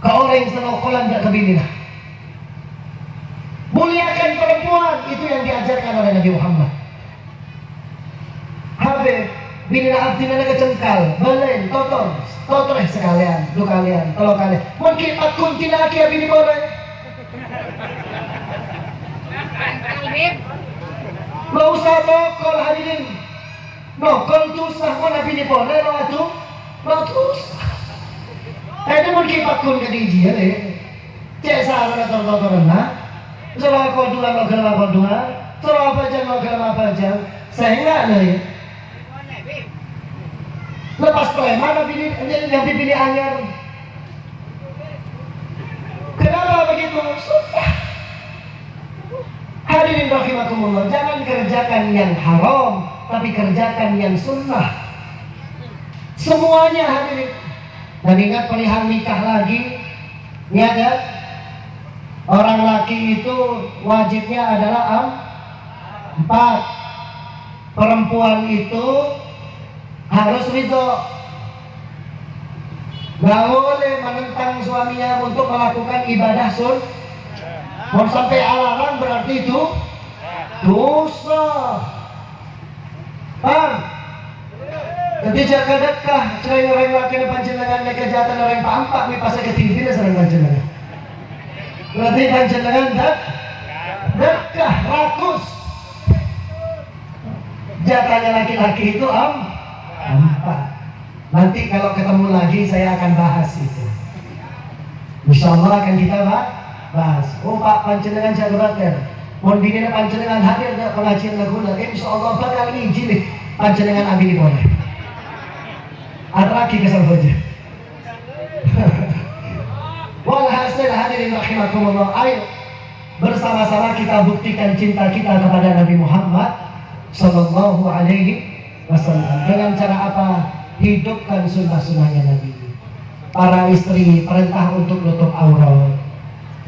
S1: ke orang yang senokolan gak kebinilah. Muliakan perempuan, itu yang diajarkan oleh Nabi Muhammad. Habib bina abdina kecengkal, belen, totor sekalian, lu kalian, tolong kalian. Mungkin akun tidak lagi abini boleh. Lo usah nokol hadirin, nokol tusah mau nabi boleh lo atuh, lo tusah. Itu mungkin akun kadiji ya deh. Cek sahaja totor nah. Surah kodua lo gelap kodua, surah apa jam lo gelap apa jam, sehingga nih. Lepas preman yang dipilih anyar. Kenapa begitu? Sudah. Hadirin rahimakumullah, jangan kerjakan yang haram, tapi kerjakan yang sunnah. Semuanya hadirin. Dan ingat perihal nikah lagi, ya kan? Orang laki itu wajibnya adalah 4. Perempuan itu harus ridho. Gak boleh menentang suaminya untuk melakukan ibadah sun. Mau sampai alarm berarti itu dosa. Paham? Jadi jaga dekah cerai orang laki panjenengan kejahatan orang pampak mi pasal ketinggian sareng panjenengan. Berarti panjenengan dekah rakus. Jatahnya laki-laki itu 4. Nanti kalau ketemu lagi saya akan bahas itu. Insya Allah akan kita bahas. Oh Pak panjenengan jago bater. Mohon dina panjenengan hadir di pengajian laguna, insyaallah bakal ngijil panjenengan abi boleh. Araki kesal saja. Walhasil hadirin rahimakumullah, ayo bersama-sama kita buktikan cinta kita kepada Nabi Muhammad Sallallahu Alaihi Wasallam. Dengan cara apa? Hidupkan sunnah-sunnahnya Nabi. Para istri perintah untuk nutup aurat.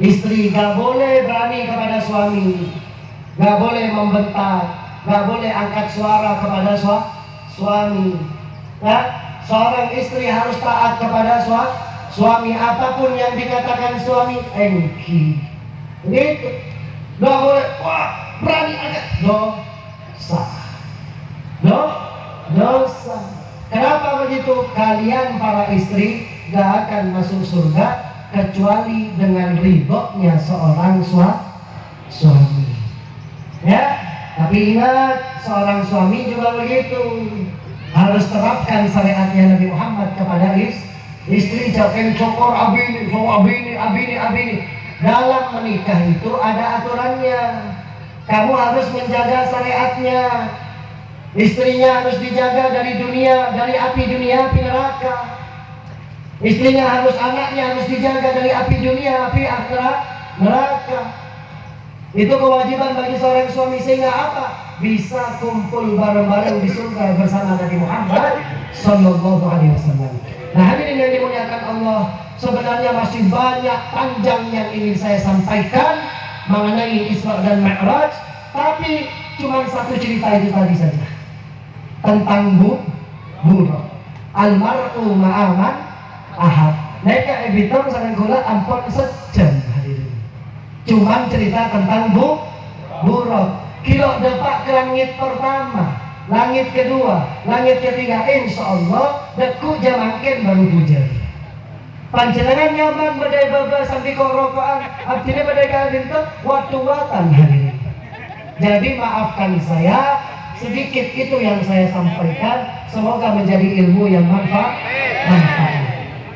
S1: Istri gak boleh berani kepada suami, gak boleh membentak, gak boleh angkat suara kepada suami. Ya? Seorang istri harus taat kepada suami, apapun yang dikatakan suami, engki. Gitu. Gak boleh, wah berani angkat, dosa. Dosa. Kenapa begitu? Kalian para istri gak akan masuk surga kecuali dengan ridhonya seorang suami. Ya, tapi ingat, seorang suami juga begitu, harus terapkan syariatnya Nabi Muhammad kepada istri. Jangan cokor abini. Dalam menikah itu ada aturannya. Kamu harus menjaga syariatnya. Istrinya harus dijaga dari api dunia, api neraka. Istrinya anaknya harus dijaga dari api dunia, api akhirat, neraka. Itu kewajiban bagi seorang suami, sehingga apa? Bisa kumpul bareng-bareng di surga bersama Nabi Muhammad Sallallahu Alaihi Wasallam. Nah, hadirin yang dimuliakan Allah, sebenarnya masih banyak panjang yang ingin saya sampaikan mengenai Isra dan Mi'raj, tapi cuma satu cerita itu tadi saja tentang buruk. Almar'u ma'aman ahad. Neka ebitom sangat gula ampun sejam hadirin. Cuman cerita tentang buruk. Kilo depak ke langit pertama, langit kedua, langit ketiga, insya Allah deku jamangken baru hujan. Panjenengan nyaman badai baba sampai korokoan, artinya badai kalian itu waktu-watan hadirin. Jadi maafkan saya, sedikit itu yang saya sampaikan. Semoga menjadi ilmu yang manfaat.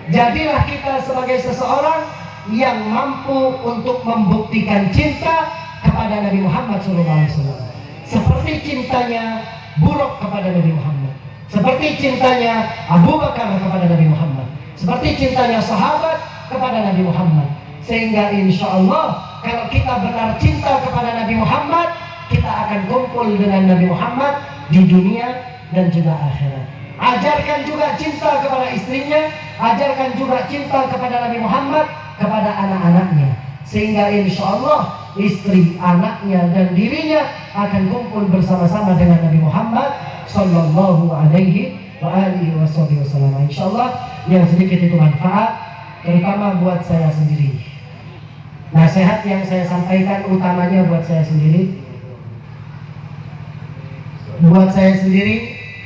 S1: Jadilah kita sebagai seseorang yang mampu untuk membuktikan cinta kepada Nabi Muhammad SAW, seperti cintanya Buruk kepada Nabi Muhammad, seperti cintanya Abu Bakar kepada Nabi Muhammad, seperti cintanya sahabat kepada Nabi Muhammad. Sehingga insya Allah kalau kita benar cinta kepada Nabi Muhammad, kita akan kumpul dengan Nabi Muhammad di dunia dan juga akhirat. Ajarkan juga cinta kepada istrinya, ajarkan juga cinta kepada Nabi Muhammad, kepada anak-anaknya, sehingga insya Allah istri, anaknya, dan dirinya akan kumpul bersama-sama dengan Nabi Muhammad Sallallahu Alaihi Wasallam. Insya Allah yang sedikit itu manfaat, terutama buat saya sendiri. Nasihat yang saya sampaikan utamanya buat saya sendiri.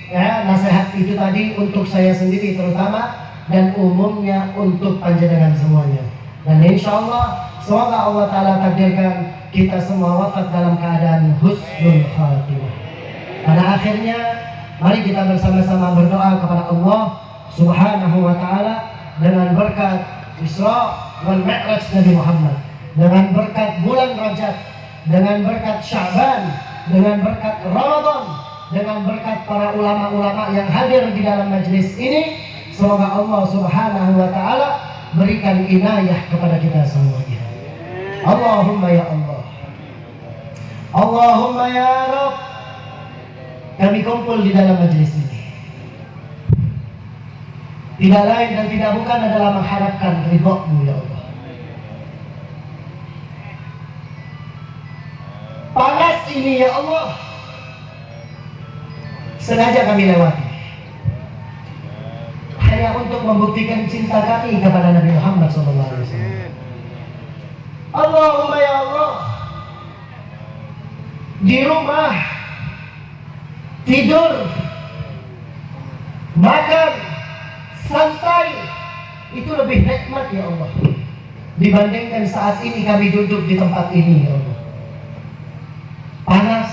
S1: Ya, nasihat itu tadi untuk saya sendiri terutama, dan umumnya untuk panjenengan semuanya. Dan insya Allah semoga Allah Ta'ala takdirkan kita semua wafat dalam keadaan husnul khatimah. Pada akhirnya mari kita bersama-sama berdoa kepada Allah Subhanahu wa Ta'ala dengan berkat Isra dan Mi'raj Nabi Muhammad, dengan berkat bulan Rajab, dengan berkat Sya'ban, dengan berkat Ramadan, dengan berkat para ulama-ulama yang hadir di dalam majlis ini. Semoga Allah Subhanahu wa Ta'ala berikan inayah kepada kita semuanya. Allahumma ya Allah, Allahumma ya Rabb. Kami kumpul di dalam majlis ini tidak lain dan tidak bukan adalah mengharapkan ridho-Mu ya Allah. Panas ini ya Allah sengaja kami lewati hanya untuk membuktikan cinta kami kepada Nabi Muhammad SAW. Allahumma ya Allah, di rumah tidur, makan, santai itu lebih nikmat ya Allah dibandingkan saat ini kami duduk di tempat ini ya Allah. Panas,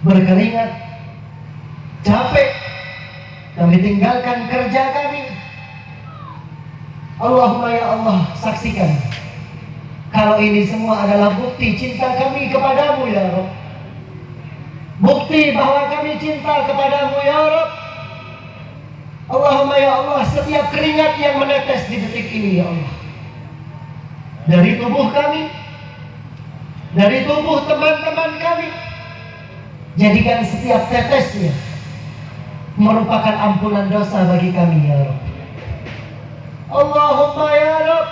S1: berkeringat, capek, kami tinggalkan kerja kami. Allahumma ya Allah, saksikan Kalau ini semua adalah bukti cinta kami kepadamu ya Rabb, bukti bahwa kami cinta kepadamu ya Rabb. Allahumma ya Allah, setiap keringat yang menetes di detik ini ya Allah, dari tubuh kami, dari tubuh teman-teman kami, jadikan setiap tetesnya merupakan ampunan dosa bagi kami ya Rabb. Allahumma ya Rabb,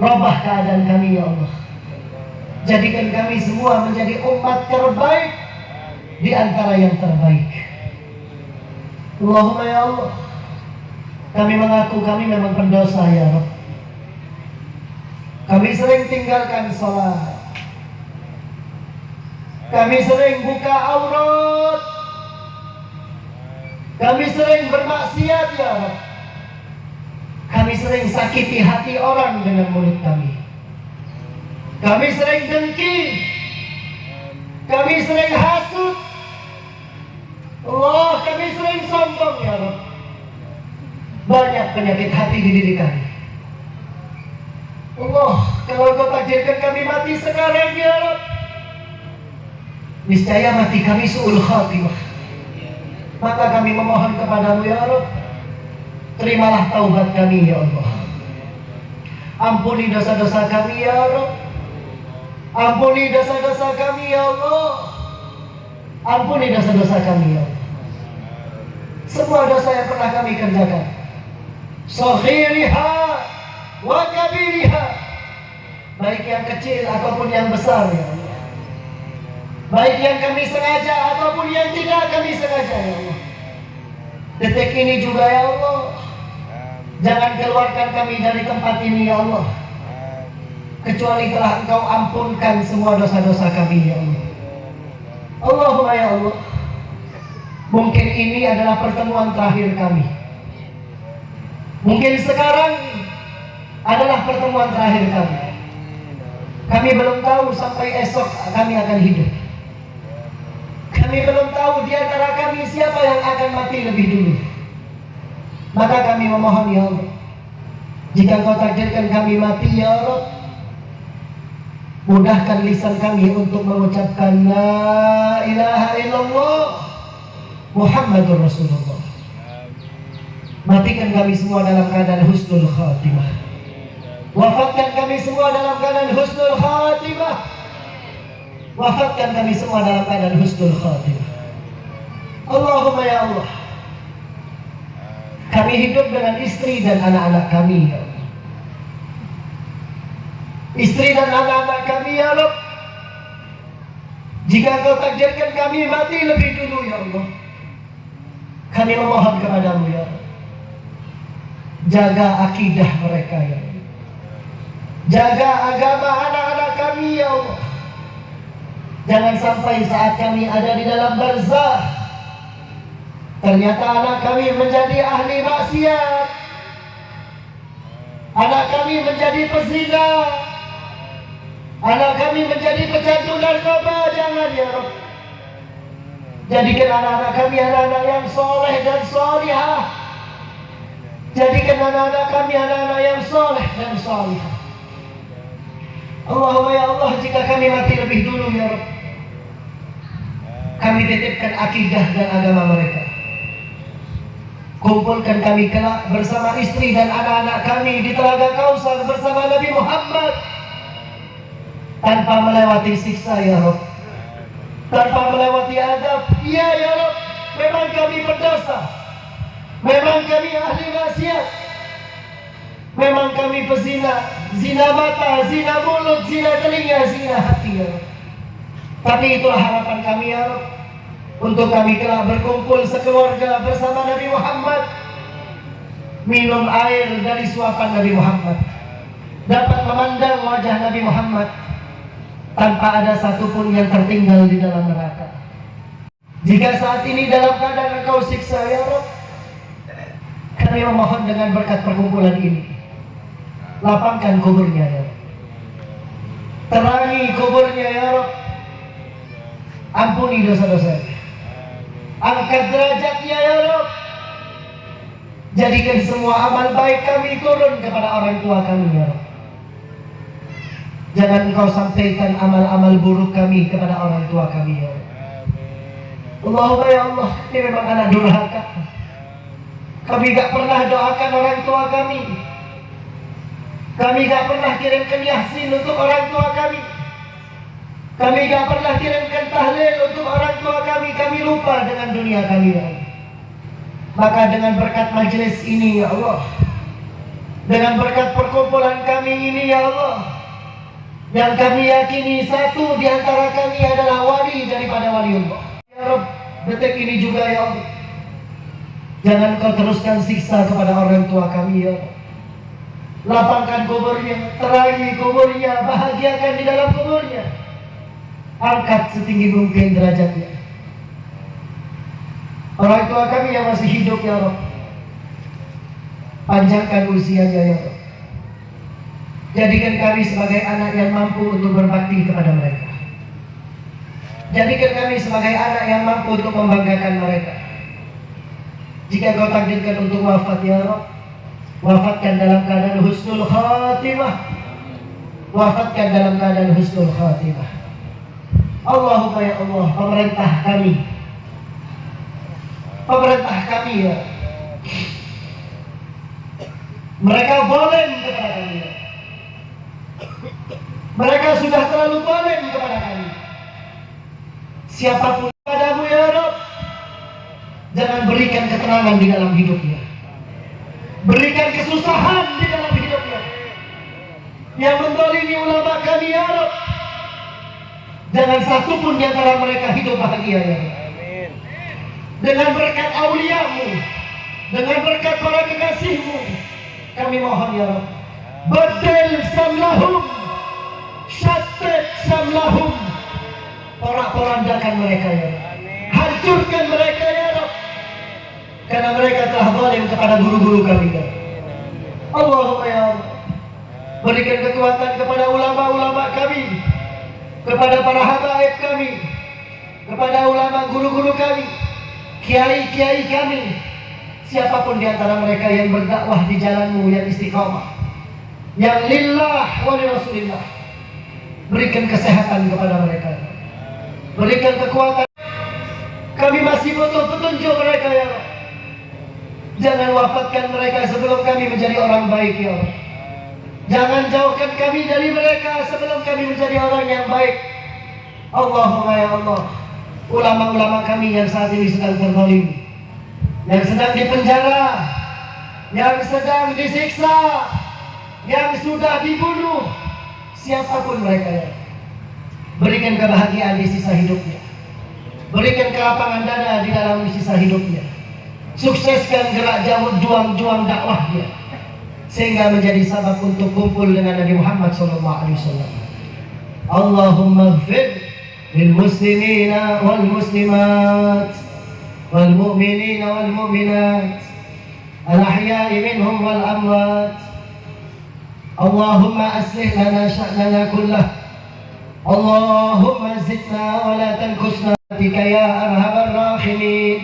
S1: robah keadaan kami ya Allah, jadikan kami semua menjadi umat terbaik di antara yang terbaik. Allahumma ya Allah, kami mengaku kami memang pendosa ya Rabb. Kami sering tinggalkan sholat, kami sering buka aurat, kami sering bermaksiat ya Rabb. Kami sering sakiti hati orang dengan mulut kami. Kami sering dengki, kami sering hasut. Allah, kami sering sombong ya Rabb. Banyak penyakit hati di diri kami. Allah, kalau Kau takdirkan kami mati sekarang ya Rabb, niscaya mati kami su'ul khatimah. Maka kami memohon kepadamu ya Rabb, terimalah taubat kami ya Allah. Ampuni dosa-dosa kami ya Rabb. Ampuni dosa-dosa kami ya Allah. Ampuni dosa-dosa kami ya Allah. Semua dosa yang pernah kami kerjakan, saghiriha wa kabiriha, baik yang kecil ataupun yang besar ya Allah, baik yang kami sengaja ataupun yang tidak kami sengaja ya Allah. Detik ini juga ya Allah, jangan keluarkan kami dari tempat ini ya Allah, kecuali telah Engkau ampunkan semua dosa-dosa kami ya Allah. Allahumma ya Allah, mungkin ini adalah pertemuan terakhir kami, mungkin sekarang adalah pertemuan terakhir kami. Kami belum tahu sampai esok kami akan hidup. Kami belum tahu di antara kami siapa yang akan mati lebih dulu. Maka kami memohon ya Allah, jika Kau takdirkan kami mati ya Allah, mudahkan lisan kami untuk mengucapkan la ilaha illallah Muhammadur Rasulullah. Matikan kami semua dalam keadaan husnul khatimah. Wafatkan kami semua dalam keadaan husnul khatimah. Wafatkan kami semua dalam keadaan husnul khatimah. Allahumma ya Allah, kami hidup dengan istri dan anak-anak kami ya Allah. Istri dan anak-anak kami ya Allah, jika Kau takdirkan kami mati lebih dulu ya Allah, kami memohon kepadamu ya Allah, jaga akidah mereka ya Allah, jaga agama anak-anak kami ya Allah. Jangan sampai saat kami ada di dalam barzah, ternyata anak kami menjadi ahli maksiat, anak kami menjadi pezina, anak kami menjadi pecandu narkoba. Jangan ya Rabb. Jadikan anak-anak kami anak-anak yang soleh dan solihah. Jadikan anak-anak kami anak-anak yang soleh dan solihah. Allahumma ya Allah, jika kami mati lebih dulu ya Rabb, kami titipkan akidah dan agama mereka. Kumpulkan kami kelak bersama istri dan anak-anak kami di Telaga Kausar bersama Nabi Muhammad, tanpa melewati siksa ya Rabb, tanpa melewati adab. Iya ya Rabb, memang kami berdosa, memang kami ahli maksiat, memang kami pezina, zina mata, zina mulut, zina telinga, zina hati ya Rabb. Tapi itulah harapan kami ya Rabb, untuk kami kelak berkumpul sekeluarga bersama Nabi Muhammad, minum air dari suapan Nabi Muhammad, dapat memandang wajah Nabi Muhammad tanpa ada satupun yang tertinggal di dalam neraka. Jika saat ini dalam keadaan Engkau siksa ya Rabb, kami memohon dengan berkat perkumpulan ini, lapangkan kuburnya ya Rabb, terangi kuburnya ya Rabb, ampuni dosa-dosanya, angkat derajatnya ya Rabb, jadikan semua amal baik kami turun kepada orang tua kami ya Rabb. Jangan Engkau sampaikan amal-amal buruk kami kepada orang tua kami, ya Allah. Allahumma ya Allah, ini memang anak durhaka. Kami gak pernah doakan orang tua kami. Kami gak pernah kirimkan yasin untuk orang tua kami. Kami gak pernah kirimkan tahlil untuk orang tua kami. Kami lupa dengan dunia kami, ya Allah. Maka dengan berkat majelis ini, ya Allah, dengan berkat perkumpulan kami ini, ya Allah, yang kami yakini satu di antara kami adalah wali daripada waliullah. Ya Rabb, detik ini juga, ya Allah, jangan Kau teruskan siksa kepada orang tua kami, ya Allah. Lapangkan kuburnya, terangi kuburnya, bahagiakan di dalam kuburnya, angkat setinggi mungkin derajatnya. Orang tua kami yang masih hidup, ya Rabb, panjangkan usianya, ya Rabb. Jadikan kami sebagai anak yang mampu untuk berbakti kepada mereka. Jadikan kami sebagai anak yang mampu untuk membanggakan mereka. Jika Kau takdirkan untuk wafat, ya Rabb, wafatkan dalam keadaan husnul khatimah. Wafatkan dalam keadaan husnul khatimah. Allahumma ya Allah, pemerintah kami, ya, mereka boleh kepada kami, ya. Mereka sudah terlalu boleh kepada kami. Siapapun padamu, ya Rabb, jangan berikan ketenangan di dalam hidupnya. Berikan kesusahan di dalam hidupnya. Yang menzalimi ulama kami, ya Rabb, jangan satu pun di antara mereka hidup bahagia, ya Rabb. Dengan berkat auliamu, dengan berkat para kekasihmu, kami mohon, ya Rabb, badal samlahum, syattat samlahum, porak-porandakan mereka, ya Rabb. Hancurkan mereka, ya Rabb, karena mereka telah zalim kepada guru-guru kami, ya. Allahumma ya Allah, berikan kekuatan kepada ulama-ulama kami, kepada para habaib kami, kepada ulama guru-guru kami, kiai-kiai kami, siapapun di antara mereka yang berdakwah di jalanmu yang istiqamah, yang lillah wa li rasulillah, berikan kesehatan kepada mereka, berikan kekuatan. Kami masih butuh petunjuk mereka, ya Allah. Jangan wafatkan mereka sebelum kami menjadi orang baik, ya Allah. Jangan jauhkan kami dari mereka sebelum kami menjadi orang yang baik. Allahumma ya Allah, ulama-ulama kami yang saat ini sedang terzalim, yang sedang dipenjara, yang sedang disiksa, yang sudah dibunuh, siapapun mereka, ya, berikan kebahagiaan di sisa hidupnya, berikan kelapangan dada di dalam sisa hidupnya, sukseskan gerak juang dakwahnya, sehingga menjadi sabab untuk kumpul dengan Nabi Muhammad SAW. Allahumma ighfir للمسلمين والمسلمات والمؤمنين والمؤمنات الأحياء منهم والأموات. اللهم أصلح لنا شأننا كله. اللهم زدنا ولا تنقصنا بك يا أرحم الراحمين،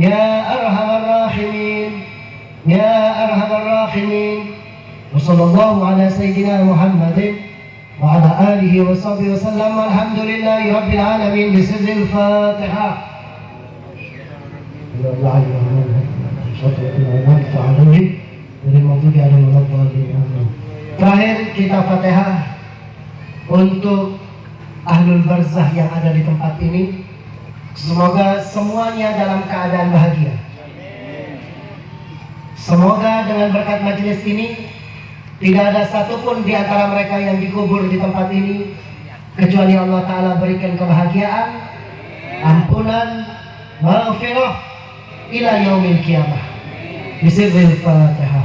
S1: يا أرحم الراحمين، يا أرحم الراحمين. وصلى الله على سيدنا محمد وعلى آله وصحبه وسلم. والحمد لله رب العالمين. بسر الفاتحة. Terakhir kita Fatihah untuk ahlul barzah yang ada di tempat ini. Semoga semuanya dalam keadaan bahagia. Semoga dengan berkat majelis ini tidak ada satupun di antara mereka yang dikubur di tempat ini kecuali Allah Ta'ala berikan kebahagiaan, ampunan, maghfirah ila yaumil qiyamah. Bismillahirrahmanirrahim.